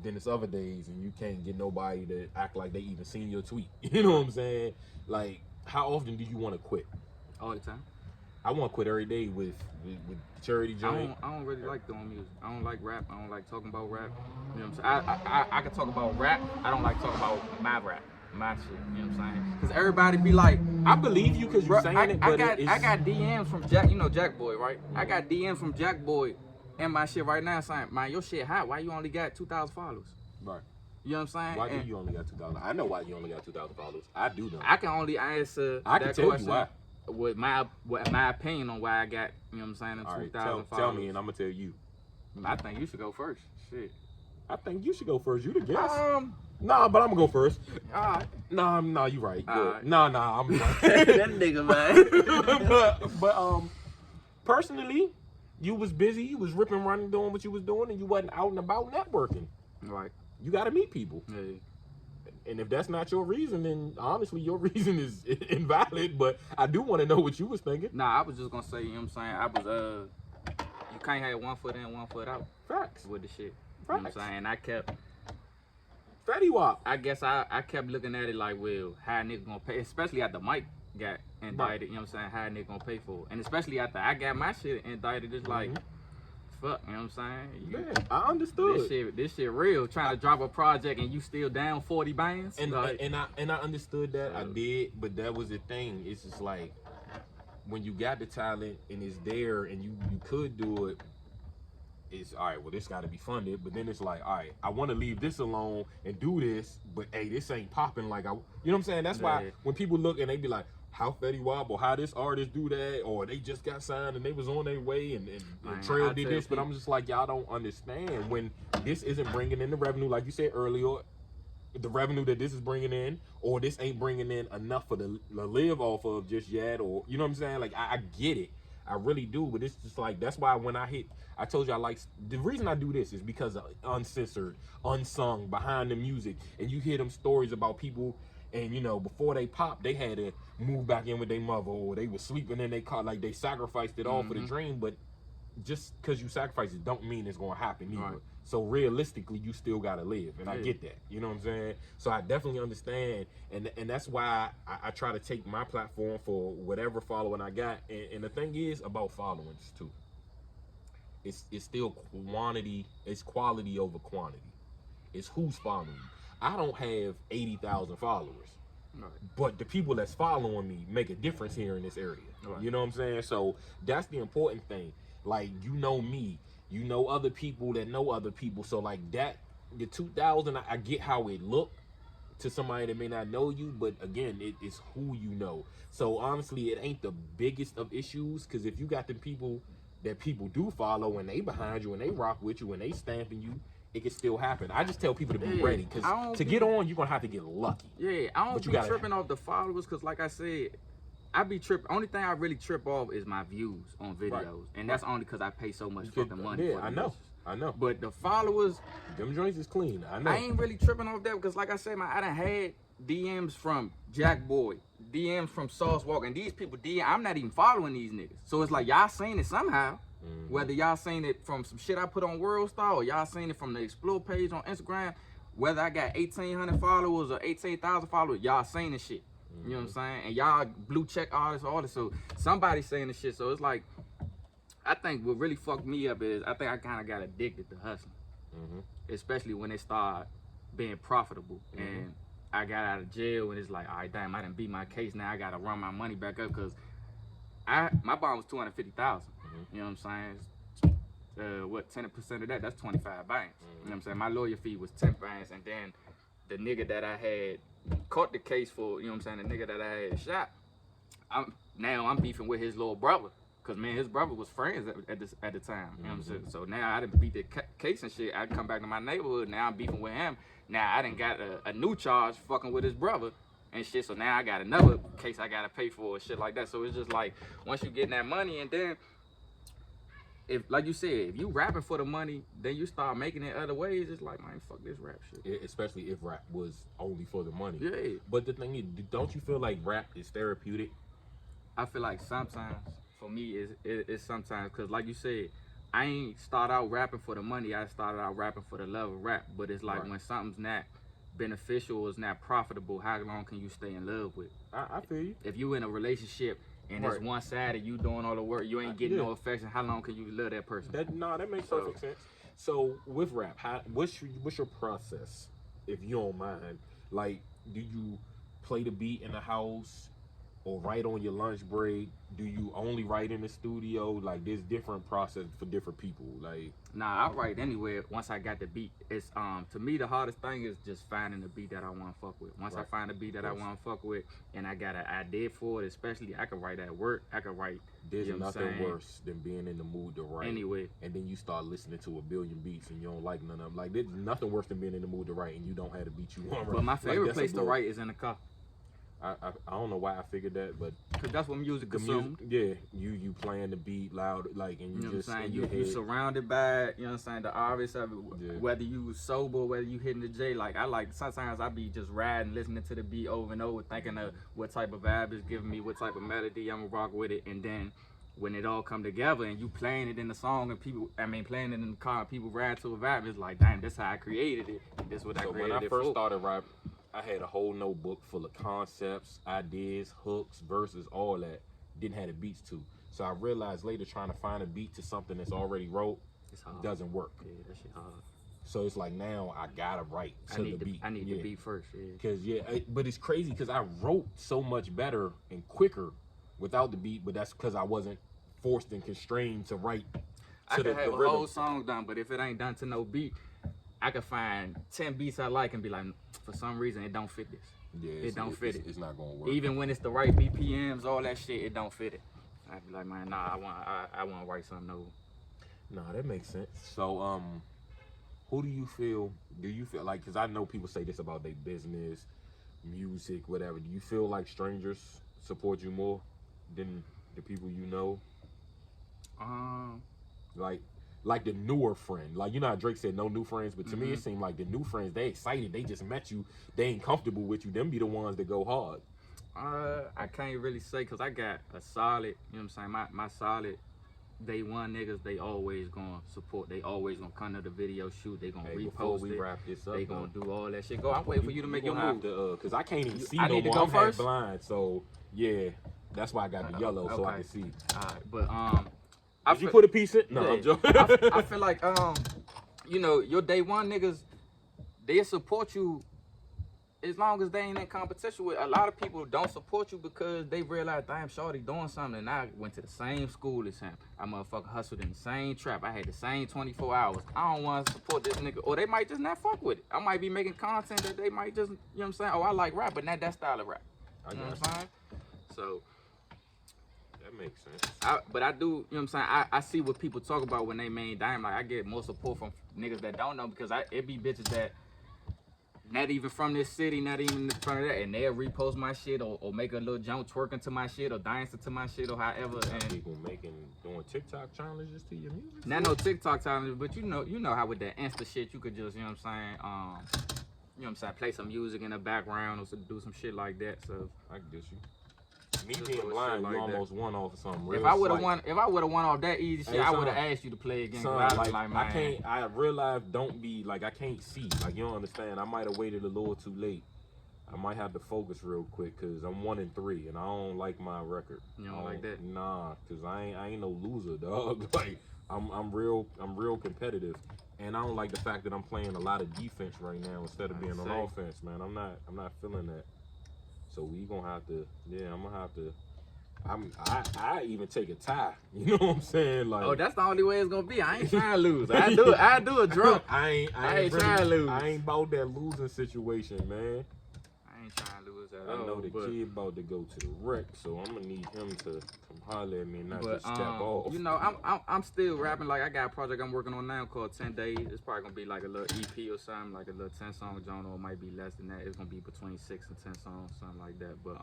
Then it's other days and you can't get nobody to act like they even seen your tweet. You know what I'm saying? Like, how often do you want to quit? All the time. I want to quit every day with charity joint. I don't really like doing music. I don't like rap. I don't like talking about rap. You know what I'm saying? I can talk about rap. I don't like talking about my rap, my shit. You know what I'm saying? Because everybody be like, I believe you because you're saying it, but I got DMs from Jack. You know Jack Boy, right? I got DMs from Jack Boy and my shit right now saying, man, your shit hot. Why you only got 2,000 followers? Right. You know what I'm saying? Why do you only got 2,000? I know why you only got 2,000 followers. I do know. I can only answer I can that tell question you why. With my opinion on why I got, you know what I'm saying, 2,000 followers. Tell me and I'm gonna tell you. I think you should go first. Shit. I think you should go first. You the guest. Nah, but I'm gonna go first. Alright. Nah, you right. Right. Nah, I'm right. That nigga, man. but personally, you was busy. You was ripping, running, doing what you was doing, and you wasn't out and about networking. Right. You got to meet people. Yeah. And if that's not your reason, then honestly, your reason is invalid. But I do want to know what you was thinking. Nah, I was just gonna say, you know what I'm saying? I was you can't have 1 foot in, 1 foot out. Facts. With the shit. Facts. You know what I'm saying? I kept Fetty Wap. I guess I kept looking at it like, well, how a nigga gonna pay, especially after Mike got indicted, right. You know what I'm saying? How a nigga gonna pay for it. And especially after I got my shit indicted, it's like, fuck, you know what I'm saying? Yeah, I understood. This shit real. Trying to drop a project and you still down 40 bands. And like, I understood that. I did, but that was the thing. It's just like when you got the talent and it's there and you could do it, it's all right, well, this got to be funded. But then it's like, all right, I want to leave this alone and do this, but hey, this ain't popping like you know what I'm saying? That's why when people look and they be like, how Fetty Wap or how this artist do that, or they just got signed and they was on their way and Trail did this, but I'm just like, y'all don't understand when this isn't bringing in the revenue, like you said earlier, the revenue that this is bringing in, or this ain't bringing in enough for the live off of just yet, or you know what I'm saying? Like I get it, I really do, but it's just like, that's why when I told you I like, the reason I do this is because of uncensored, unsung, behind the music, and you hear them stories about people. And you know, before they popped, they had to move back in with their mother, or they was sleeping in their car, like they sacrificed it all for the dream. But just because you sacrifice it, don't mean it's gonna happen either. Right. So realistically, you still gotta live, and I get that. You know what I'm saying? So I definitely understand, and that's why I try to take my platform for whatever following I got. And the thing is about followings too. It's still quantity. It's quality over quantity. It's who's following you. I don't have 80,000 followers, right. But the people that's following me make a difference here in this area. Right. You know what I'm saying? So that's the important thing. Like, you know me, you know other people that know other people. So like that, the 2,000, I get how it look to somebody that may not know you, but again, it's who you know. So honestly, it ain't the biggest of issues, because if you got the people that people do follow and they behind you and they rock with you and they stamping you, it can still happen. I just tell people to be ready, because to get on, you're gonna have to get lucky. Yeah, I don't be tripping off the followers, because like I said, I be tripping. Only thing I really trip off is my views on videos, right. And that's only because I pay so much fucking money. Yeah, for I know. But the followers, them joints is clean. I know. I ain't really tripping off that, because like I said, man, I done had DMs from Jack Boy, DMs from Sauce Walker, and these people I'm not even following these niggas. So it's like, y'all seen it somehow. Whether y'all seen it from some shit I put on World Star, or y'all seen it from the Explore page on Instagram, whether I got 1,800 followers or 18,000 followers, y'all seen the shit. You know what I'm saying? And y'all blue check artists, all this. So somebody saying the shit. So it's like, I think what really fucked me up is I think I kind of got addicted to hustling. especially when it start being profitable. And I got out of jail, and it's like, all right, damn, I done beat my case. Now I gotta run my money back up because my bond was $250,000. You know what I'm saying? What 10% of that? That's 25 bands. You know what I'm saying? My lawyer fee was 10 bands, and then the nigga that I had caught the case for, you know what I'm saying? The nigga that I had shot. I'm beefing with his little brother, cause man, his brother was friends at the time. You know what I'm saying? So now I done beat the case and shit. I come back to my neighborhood. Now I'm beefing with him. Now I done got a new charge fucking with his brother and shit. So now I got another case I gotta pay for and shit like that. So it's just like once you get that money, and then if, like you said, if you rapping for the money, then you start making it other ways. It's like, man, fuck this rap shit. Especially if rap was only for the money. Yeah. But the thing is, don't you feel like rap is therapeutic? I feel like sometimes, for me, it's sometimes, because like you said, I ain't start out rapping for the money. I started out rapping for the love of rap. But it's like when something's not beneficial, it's not profitable, how long can you stay in love with? I feel you. If you in a relationship and it's one sided, you doing all the work, you ain't getting no affection, how long can you love that person? That makes perfect sense. So with rap, what's your process, if you don't mind? Like, do you play the beat in the house or write on your lunch break? Do you only write in the studio? Like, there's different process for different people. Like, nah, I write anywhere once I got the beat. It's to me the hardest thing is just finding the beat that I want to fuck with. Once I find a beat that I want to fuck with and I got an idea for it, especially I can write at work. I can write. There's nothing worse than being in the mood to write. Anyway. And then you start listening to a billion beats and you don't like none of them. Like, there's nothing worse than being in the mood to write and you don't have the beat you want. But my favorite place to write is in the car. I don't know why I figured that, but cause that's what music consumes. Yeah, you playing the beat loud, like, and you just, know what I'm saying, you surrounded by it, you know what I'm saying, the obvious of it, whether you sober, whether you hitting the J. Like, sometimes I be just riding, listening to the beat over and over, thinking of what type of vibe it's giving me, what type of melody I'm gonna rock with it, and then when it all come together and you playing it in the song and playing it in the car and people ride to a vibe, it's like, damn, that's how I created it. That's what I created it for. When I first started rapping, I had a whole notebook full of concepts, ideas, hooks, verses, all that. Didn't have the beats to. So I realized later trying to find a beat to something that's already wrote doesn't work. Yeah, that shit hard. So it's like now I gotta write to the beat. I need the beat first. Cause but it's crazy because I wrote so much better and quicker without the beat, but that's because I wasn't forced and constrained to write. I can have a whole song done, but if it ain't done to no beat, I could find 10 beats I like and be like, for some reason it don't fit this. Yeah, it don't fit it. It's not gonna work. Even when it's the right BPMs, all that shit, it don't fit it. I'd be like, man, nah, I want to write something over. Nah, that makes sense. So, who do you feel like, because I know people say this about their business, music, whatever. Do you feel like strangers support you more than the people you know? Like the newer friend. Like, you know how Drake said no new friends, but to me it seemed like the new friends, they excited, they just met you, they ain't comfortable with you, them be the ones that go hard. I can't really say, because I got a solid, you know what I'm saying, my solid day one niggas, they always gonna support, they always gonna come to the video shoot, they gonna repost it, wrap this up, they gonna do all that shit. I'm waiting for you to make your move. Because I can't even see no more, I'm half blind, so yeah, that's why I got the yellow, so I can see. Alright, but Did you put a piece in? No, I'm joking. I feel like, you know, your day one niggas, they support you as long as they ain't in competition with. A lot of people don't support you because they realize, damn, shorty doing something. And I went to the same school as him. I motherfucker hustled in the same trap. I had the same 24 hours. I don't want to support this nigga. Or they might just not fuck with it. I might be making content that they might just, you know what I'm saying? Oh, I like rap, but not that style of rap. You know what I'm saying? So makes sense. But I do, you know what I'm saying? I see what people talk about when they main dime. Like, I get more support from niggas that don't know, because it be bitches that not even from this city, not even in front of that, and they'll repost my shit or make a little jump twerking to my shit or dancing to my shit or however. And people doing TikTok challenges to your music. Not no TikTok challenges, but you know how with that Insta shit you could just, you know what I'm saying, you know what I'm saying, play some music in the background or do some shit like that. So I get you. Me being blind, like you almost won off of something real. If I would have won off that easy shit, I would have asked you to play again. I realized I can't see. Like, you don't understand. I might have waited a little too late. I might have to focus real quick because I'm 1-3 and I don't like my record. You don't like that? Nah, because I ain't no loser, dog. Like, I'm real competitive, and I don't like the fact that I'm playing a lot of defense right now instead of being on offense, man. I'm not feeling that. So we gonna have to, yeah, I'm gonna have to. I even take a tie. You know what I'm saying? Like, oh, that's the only way it's gonna be. I ain't trying to lose. I do a draw. I ain't really, trying to lose. I ain't about that losing situation, man. I ain't trying to lose at I all. know the kid about to go to the rec, so I'm gonna need him to come holler at me and not just step off. You know, I'm still rapping. Like, I got a project I'm working on now called 10 Days. It's probably gonna be like a little EP or something, like a little 10-song joint, or it might be less than that. It's gonna be between 6 and 10 songs, something like that. But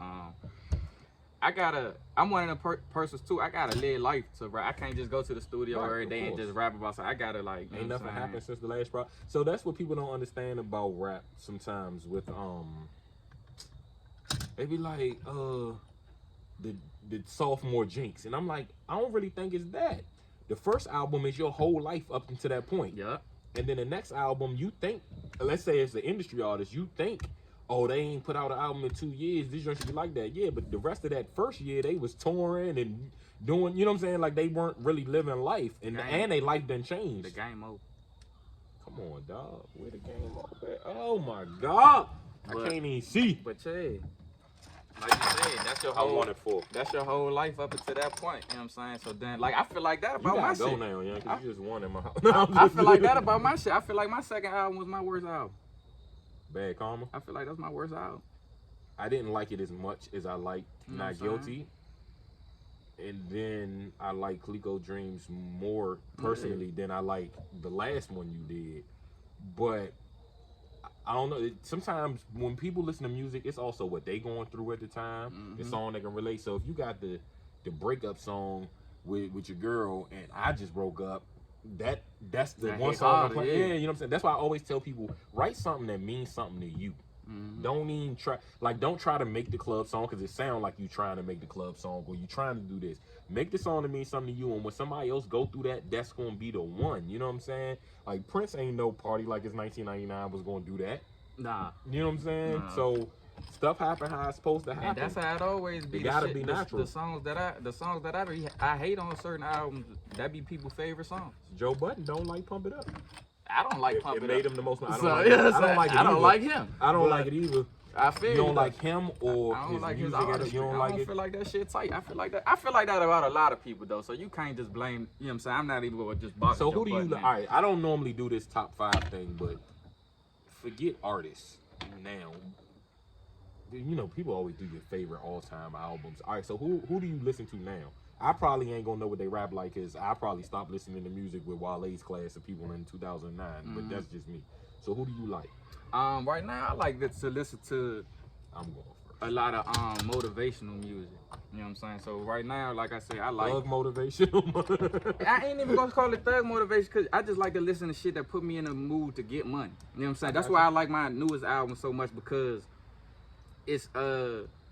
I'm one of the persons too. I gotta live life to rap. I can't just go to the studio every day and just rap about something. I gotta like. Ain't nothing happened since the last project. So that's what people don't understand about rap sometimes. With they be like the sophomore jinx, and I'm like, I don't really think it's that. The first album is your whole life up until that point. Yeah. And then the next album, you think, let's say it's the industry artist, you think, oh, they ain't put out an album in 2 years. This joint should be like that. Yeah, but the rest of that first year, they was touring and doing, you know what I'm saying? Like, they weren't really living life. And they life done changed. The game over. Come on, dog. Where the game over at? Oh, my God. I can't even see. But, yeah, like you said, that's your whole, 1-4. That's your whole life up until that point. You know what I'm saying? So then, like, I feel like that about my shit. You gotta go now, yeah, because you just won in my house. I feel like that about my shit. I feel like my second album was my worst album. Bad Karma? I feel like that's my worst album. I didn't like it as much as I liked Not Guilty. And then I like Clico Dreams more personally than I like the last one you did. But I don't know. Sometimes when people listen to music, it's also what they going through at the time. The song they can relate. So if you got the breakup song with your girl and I just broke up, that's the one song I'm playing. Yeah, you know what I'm saying? That's why I always tell people, write something that means something to you. Don't even try, like, don't try to make the club song because it sounds like you trying to make the club song or you trying to do this. Make the song to mean something to you, and when somebody else go through that, that's gonna be the one. You know what I'm saying? Like, Prince ain't no Party Like It's 1999 was gonna do that. Nah. You know what I'm saying? Nah. So stuff happen how it's supposed to happen. And that's how it always be. It gotta be natural. The songs that I hate on certain albums, that be people's favorite songs. Joe Budden don't like Pump It Up. I don't like Pump It Up. It made him the most. I don't like him. I don't like it either. I feel you don't like him or I don't his like music. His artistry. You don't I like don't it. feel like that shit tight. I feel like that about a lot of people though. So you can't just blame. You know what I'm saying? I'm not even gonna just box. So who do you? All right, I don't normally do this top 5 thing, but forget artists now. You know, people always do your favorite all-time albums. All right, so who do you listen to now? I probably ain't gonna know what they rap like, cause I probably stopped listening to music with Wale's class of people in 2009. But that's just me. So who do you like? Right now I like to listen to a lot of motivational music. You know what I'm saying? So right now, like I say, I like thug motivational. I ain't even gonna call it thug motivation because I just like to listen to shit that put me in a mood to get money. You know what I'm saying? That's why I like my newest album so much, because it's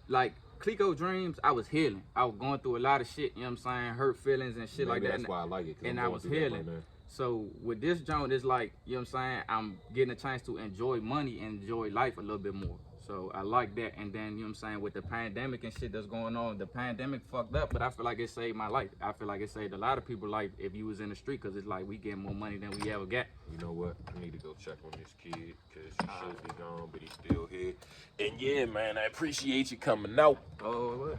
like Clico Dreams, I was healing. I was going through a lot of shit, you know what I'm saying? Hurt feelings and shit like that. That's why I like it. And I was healing. So with this joint, it's like, you know what I'm saying, I'm getting a chance to enjoy money and enjoy life a little bit more. So I like that. And then, you know what I'm saying, with the pandemic and shit that's going on, the pandemic fucked up, but I feel like it saved my life. I feel like it saved a lot of people's life if you was in the street, because it's like we getting more money than we ever got. You know what? I need to go check on this kid, because he should be gone, but he's still here. And yeah, man, I appreciate you coming out. Oh, what?